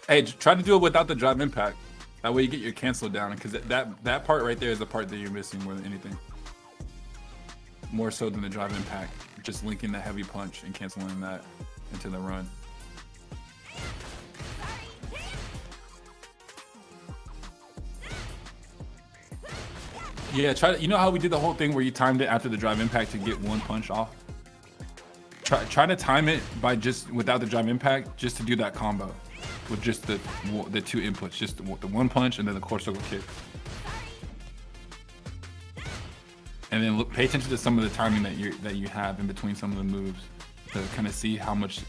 Speaker 6: Hey, try to do it without the drive impact. That way you get your cancel down, because that part right there is the part that you're missing more than anything. More so than the drive impact. Just linking the heavy punch and canceling that into the run. Yeah, try to, you know how we did the whole thing where you timed it after the drive impact to get one punch off? Try to time it by just without the drive impact, just to do that combo with just the two inputs, just the one punch and then the core circle kick. And then pay attention to some of the timing that you have in between some of the moves to kind of see how much.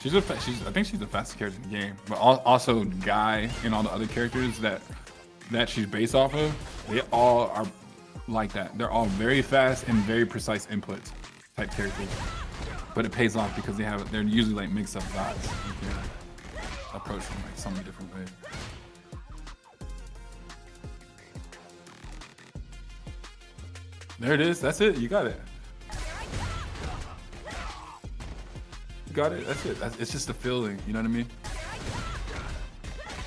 Speaker 6: I think she's the fastest character in the game, but also Guy and all the other characters that she's based off of, they all are like that. They're all very fast and very precise inputs type characters. But it pays off because they're usually like mix up gods. You can approach them like so many different ways. There it is. That's it. You got it. You got it. That's it. It's just a feeling. You know what I mean?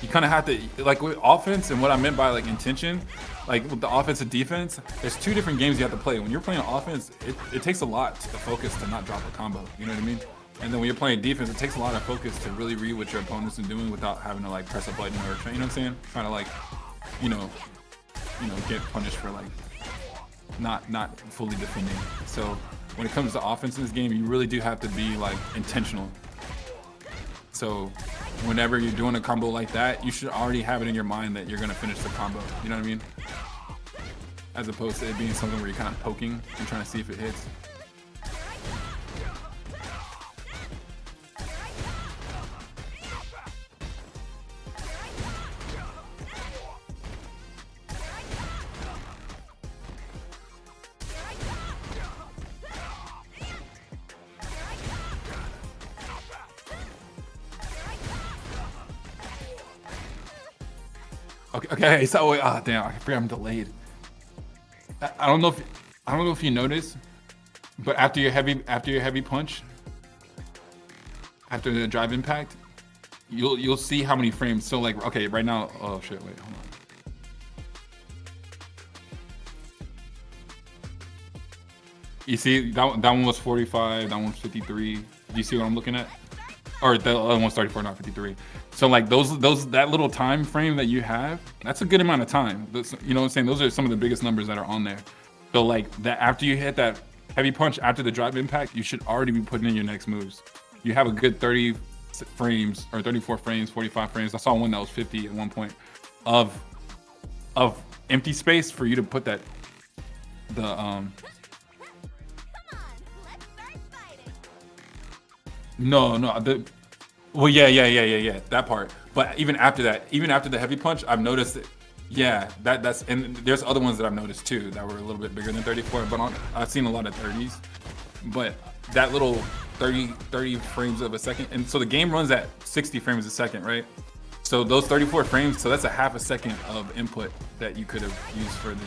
Speaker 6: You kind of have to, like with offense, and what I meant by like intention, like with the offense and defense, there's two different games you have to play. When you're playing offense, it takes a lot to focus to not drop a combo. You know what I mean? And then when you're playing defense, it takes a lot of focus to really read what your opponent's doing without having to like press a button or, you know what I'm saying? Trying to like, you know, get punished for like not fully defending. So when it comes to offense in this game, you really do have to be like intentional. So whenever you're doing a combo like that, you should already have it in your mind that you're gonna finish the combo. You know what I mean? As opposed to it being something where you're kind of poking and trying to see if it hits. Okay, so wait, damn, I forgot I'm delayed. I don't know if you noticed, but after your heavy punch, after the drive impact, you'll see how many frames. So like, okay, right now, oh shit, wait, hold on. You see that one was 45, that one's 53. Do you see what I'm looking at? Or the other one's 34, not 53. So like that little time frame that you have, that's a good amount of time. You know what I'm saying? Those are some of the biggest numbers that are on there. So like that after you hit that heavy punch after the drive impact, you should already be putting in your next moves. You have a good 30 frames or 34 frames, 45 frames. I saw one that was 50 at one point of empty space for you to put that No, well, yeah, that part. But even after that, even after the heavy punch, I've noticed it. Yeah, that's, and there's other ones that I've noticed too that were a little bit bigger than 34, but I've seen a lot of 30s. But that little 30 frames of a second, and so the game runs at 60 frames a second, right? So those 34 frames, so that's a half a second of input that you could have used for the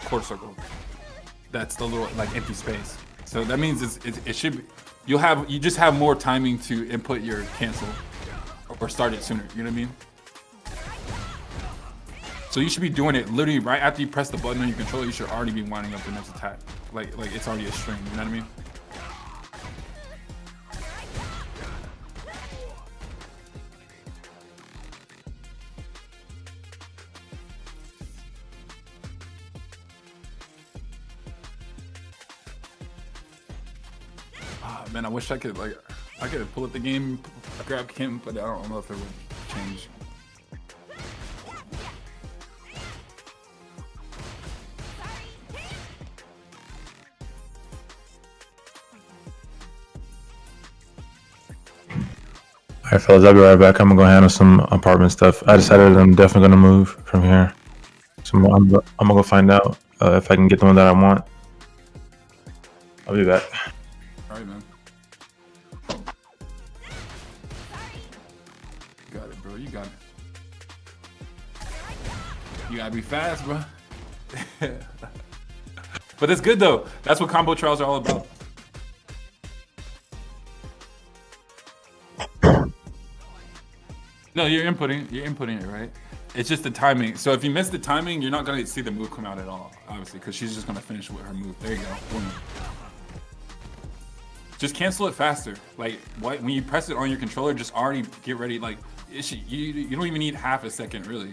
Speaker 6: core circle. That's the little like empty space. So that means it should be, you just have more timing to input your cancel or start it sooner. You know what I mean? So you should be doing it literally right after you press the button on your controller. You should already be winding up the next attack. Like it's already a string. You know what I mean? Man, I wish I could pull up the game, grab Kim, but I don't know if it would change.
Speaker 2: Alright, fellas, I'll be right back. I'm gonna go handle some apartment stuff. I decided I'm definitely gonna move from here. So I'm gonna go find out if I can get the one that I want. I'll be back.
Speaker 6: All right, man. You got it, bro. You got it. You gotta be fast, bro. But it's good though. That's what combo trials are all about. No, you're inputting it, right? It's just the timing. So if you miss the timing, you're not gonna see the move come out at all, obviously, because she's just gonna finish with her move. There you go. Boom. Just cancel it faster. Like when you press it on your controller, just already get ready. Like you don't even need half a second, really.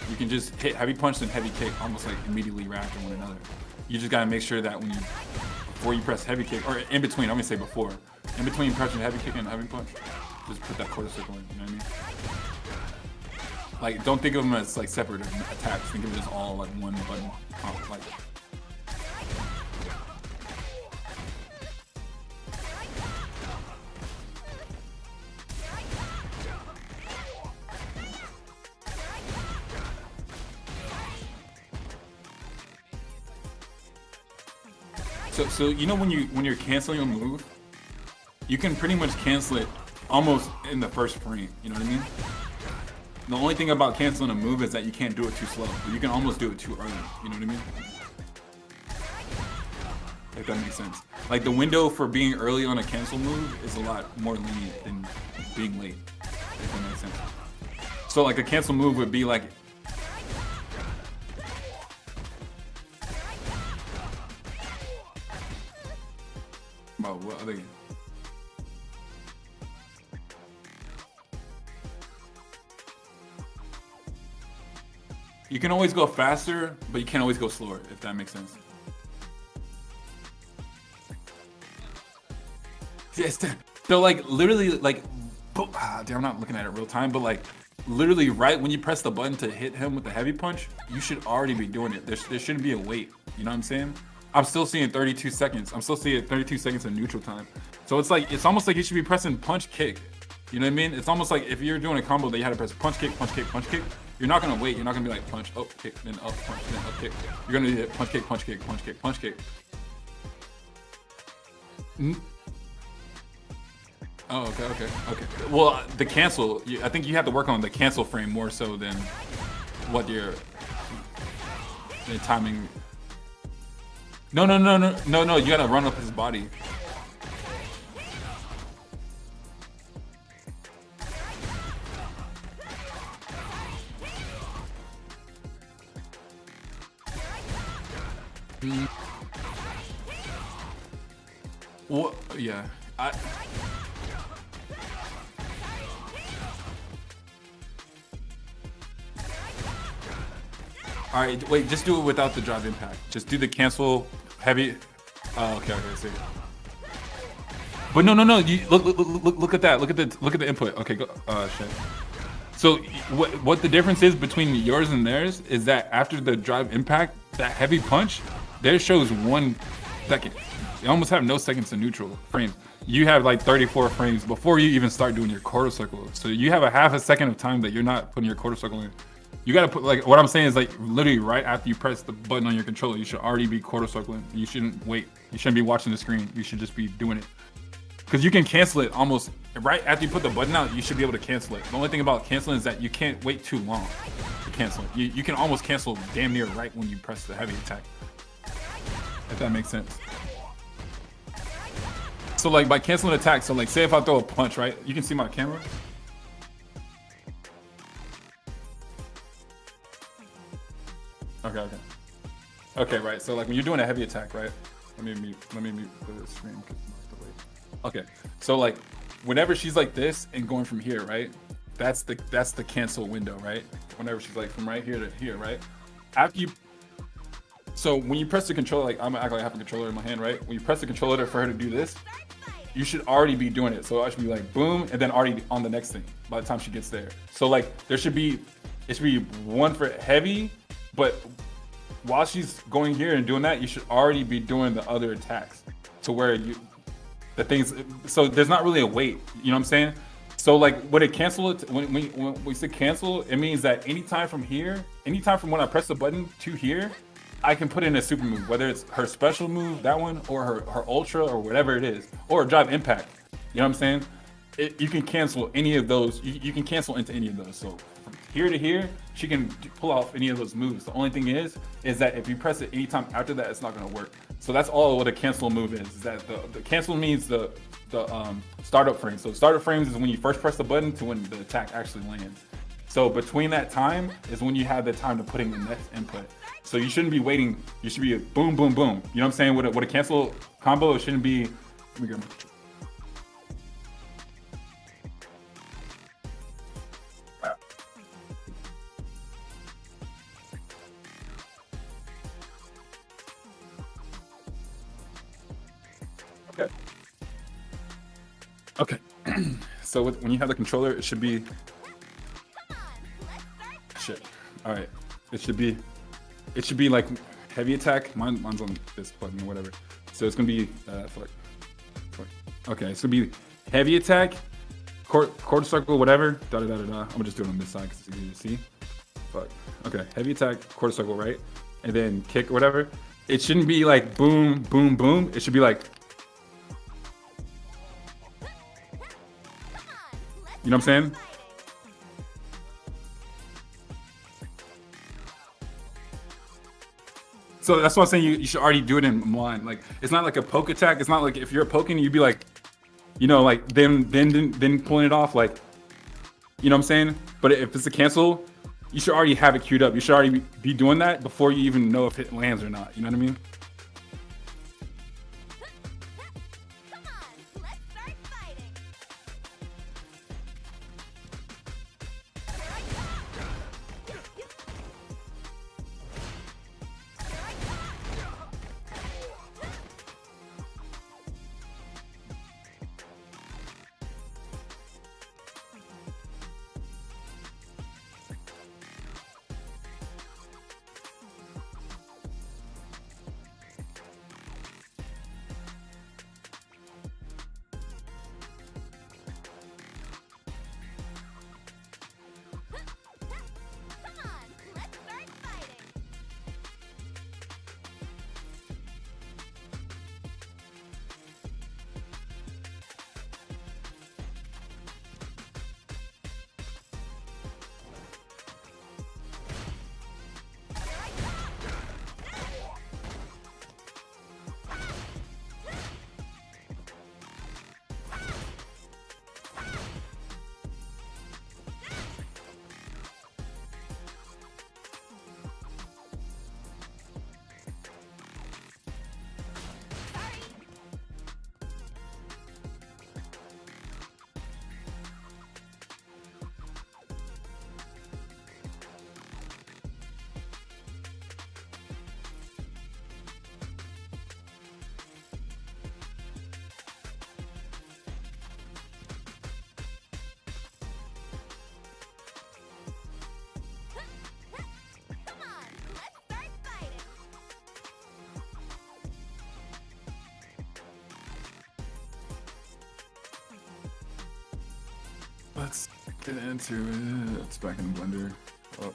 Speaker 6: You can just hit heavy punch and heavy kick, almost like immediately after one another. You just gotta make sure that before you press heavy kick, or in between, I'm gonna say before, in between pressing heavy kick and heavy punch, just put that quarter circle in. You know what I mean? Like, don't think of them as like separate attacks. Think of it as all like one button. Like, so you know when you're canceling a move, you can pretty much cancel it almost in the first frame. You know what I mean? The only thing about canceling a move is that you can't do it too slow, but you can almost do it too early. You know what I mean? If that makes sense. Like the window for being early on a cancel move is a lot more lenient than being late. If that makes sense. So like a cancel move would be like. Oh, what are they? You can always go faster, but you can't always go slower, if that makes sense. Yes, so like literally like, damn, I'm not looking at it real time, but like literally right when you press the button to hit him with the heavy punch, you should already be doing it. There shouldn't be a wait, you know what I'm saying? I'm still seeing 32 seconds. I'm still seeing 32 seconds of neutral time. So it's almost like you should be pressing punch kick. You know what I mean? It's almost like if you're doing a combo that you had to press punch kick, punch kick, punch kick. You're not gonna wait. You're not gonna be like punch, up, kick, then up, punch, then up, kick. You're gonna do punch kick, punch kick, punch kick, punch kick. Oh, okay. Well, the cancel. I think you have to work on the cancel frame more so than what the timing. No. You gotta run up his body. What? Yeah. All right. Wait. Just do it without the drive impact. Just do the cancel heavy. Oh, okay. I see. But no. You look at that. Look at the input. Okay. Go. Shit. So what the difference is between yours and theirs is that after the drive impact, that heavy punch, theirs shows 1 second. You almost have no seconds in neutral frames. You have like 34 frames before you even start doing your quarter circle. So you have a half a second of time that you're not putting your quarter circle in. You gotta put, like, what I'm saying is like literally right after you press the button on your controller, you should already be quarter circling. You shouldn't wait. You shouldn't be watching the screen. You should just be doing it. Because you can cancel it almost right after you put the button out, you should be able to cancel it. The only thing about canceling is that you can't wait too long to cancel it. You can almost cancel damn near right when you press the heavy attack. If that makes sense. So like by canceling attack, so like say if I throw a punch, right? You can see my camera. Okay, right. So like when you're doing a heavy attack, right? Let me mute the screen. Okay, so like whenever she's like this and going from here, right? That's the cancel window, right? Whenever she's like from right here to here, right? After you, so when you press the controller, like I'm gonna act like I have a controller in my hand, right? When you press the controller for her to do this, you should already be doing it. So I should be like boom, and then already on the next thing by the time she gets there. So like it should be one for heavy, but while she's going here and doing that, you should already be doing the other attacks to where the things. So there's not really a wait. You know what I'm saying? So like when it cancel it, when we say cancel, it means that anytime from here, anytime from when I press the button to here, I can put in a super move, whether it's her special move, that one, or her ultra, or whatever it is, or drive impact. You know what I'm saying? You can cancel any of those. You can cancel into any of those. So from here to here, she can pull off any of those moves. The only thing is that if you press it anytime after that, it's not gonna work. So that's all what a cancel move is that the cancel means the startup frame. So startup frames is when you first press the button to when the attack actually lands. So between that time is when you have the time to put in the next input. So you shouldn't be waiting. You should be a boom, boom, boom. You know what I'm saying? With a cancel combo, it shouldn't be. Let me go. Okay. Okay. So when you have the controller, it should be. Shit. All right. It should be like heavy attack. Mine's on this button or whatever. So it's gonna be fuck. Okay, it's gonna be heavy attack, quarter circle, whatever. Da da da da da. I'm gonna just do it on this side because it's easier to see. Fuck. Okay, heavy attack, quarter circle, right? And then kick or whatever. It shouldn't be like boom, boom, boom. It should be like. You know what I'm saying? So that's why I'm saying you should already do it in one. Like it's not like a poke attack. It's not like if you're poking, you'd be like, you know, like then pulling it off. Like, you know what I'm saying? But if it's a cancel, you should already have it queued up. You should already be doing that before you even know if it lands or not. You know what I mean? Let's get into it. It's back in the blender. Oh.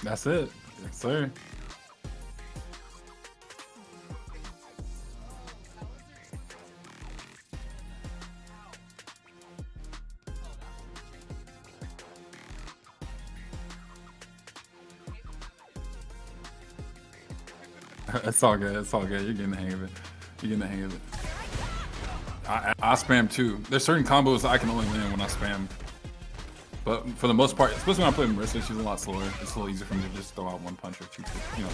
Speaker 6: That's it. Yes, sir. It's all good. It's all good. You're getting the hang of it. You're getting the hang of it. I spam too. There's certain combos I can only land when I spam. But for the most part, especially when I play Marissa, she's a lot slower. It's a little easier for me to just throw out one punch or two, you know.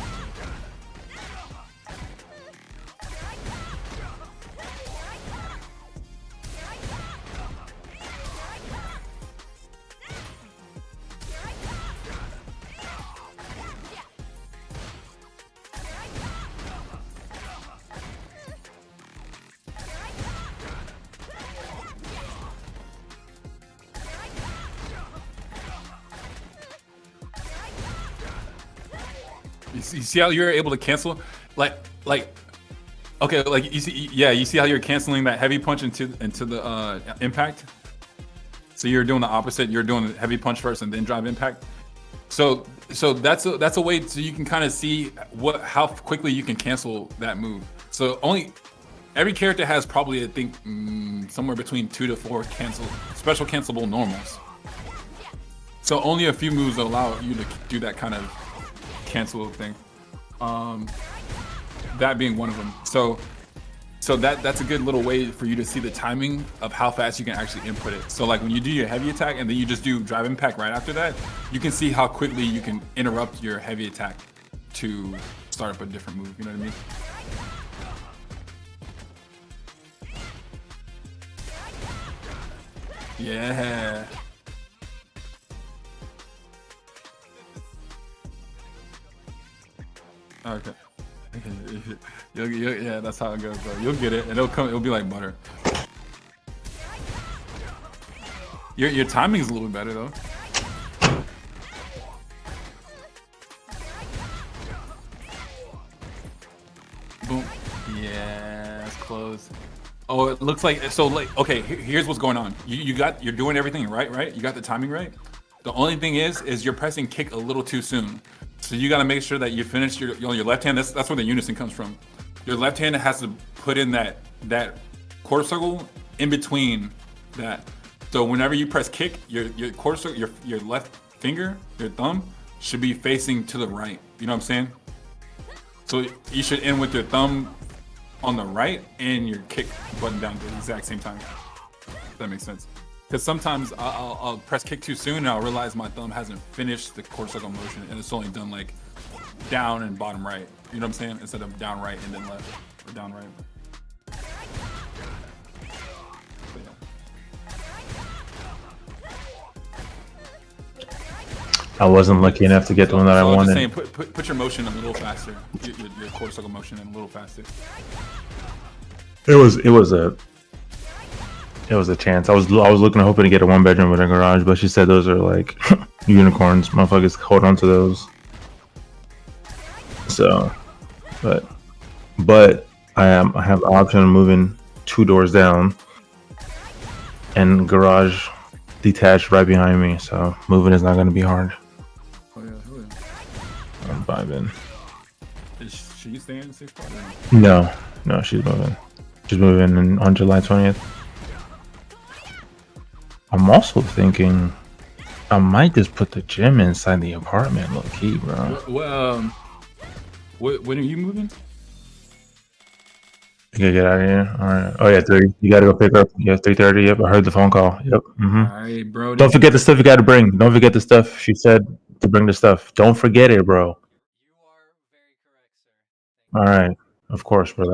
Speaker 6: You see how you're able to cancel, okay, like you see, yeah, you see how you're canceling that heavy punch into the impact. So you're doing the opposite. You're doing the heavy punch first and then drive impact. So that's a way so you can kind of see how quickly you can cancel that move. So every character has probably, I think, somewhere between 2 to 4 special cancelable normals. So only a few moves allow you to do that kind of cancel thing. That being one of them. So that's a good little way for you to see the timing of how fast you can actually input it. So like when you do your heavy attack and then you just do drive impact right after that, you can see how quickly you can interrupt your heavy attack to start up a different move. You know what I mean? Yeah. Okay. Yeah, that's how it goes, bro. You'll get it, and it'll be like butter. Your timing is a little bit better though. Boom. Yeah, it's close. Oh, it looks like so. Like, okay, here's what's going on. You're doing everything right? You got the timing right. The only thing is you're pressing kick a little too soon. So you got to make sure that you finish your left hand. That's where the unison comes from. Your left hand has to put in that quarter circle in between that. So whenever you press kick, your quarter circle, your left finger, your thumb should be facing to the right. You know what I'm saying? So you should end with your thumb on the right and your kick button down at the exact same time. If that makes sense. Because sometimes I'll press kick too soon and I'll realize my thumb hasn't finished the quarter circle motion and it's only done like down and bottom right. You know what I'm saying? Instead of down right and then left or down right.
Speaker 2: I wasn't lucky enough to get the one that I
Speaker 6: I'm
Speaker 2: wanted.
Speaker 6: just saying, put your motion a little faster. Your quarter circle motion in a little faster.
Speaker 2: It was a chance. I was looking, hoping to get a 1-bedroom with a garage, but she said those are like unicorns. Motherfuckers hold on to those. So, but I have the option of moving 2 doors down, and garage detached right behind me. So moving is not going to be hard.
Speaker 6: Oh yeah, hell yeah.
Speaker 2: I'm vibing.
Speaker 6: Is she staying in the safe spot?
Speaker 2: No, she's moving. She's moving on July 20th. I'm also thinking I might just put the gym inside the apartment, low key, bro.
Speaker 6: Well, when are you moving?
Speaker 2: You gotta get out of here. All right. Oh yeah, 3. You gotta go pick up. Yeah, 3:30. Yep, I heard the phone call. Yep.
Speaker 6: All right, bro.
Speaker 2: Don't forget the stuff you gotta bring. Don't forget the stuff. She said to bring the stuff. Don't forget it, bro.
Speaker 1: You are very correct, sir.
Speaker 2: All right. Of course, brother.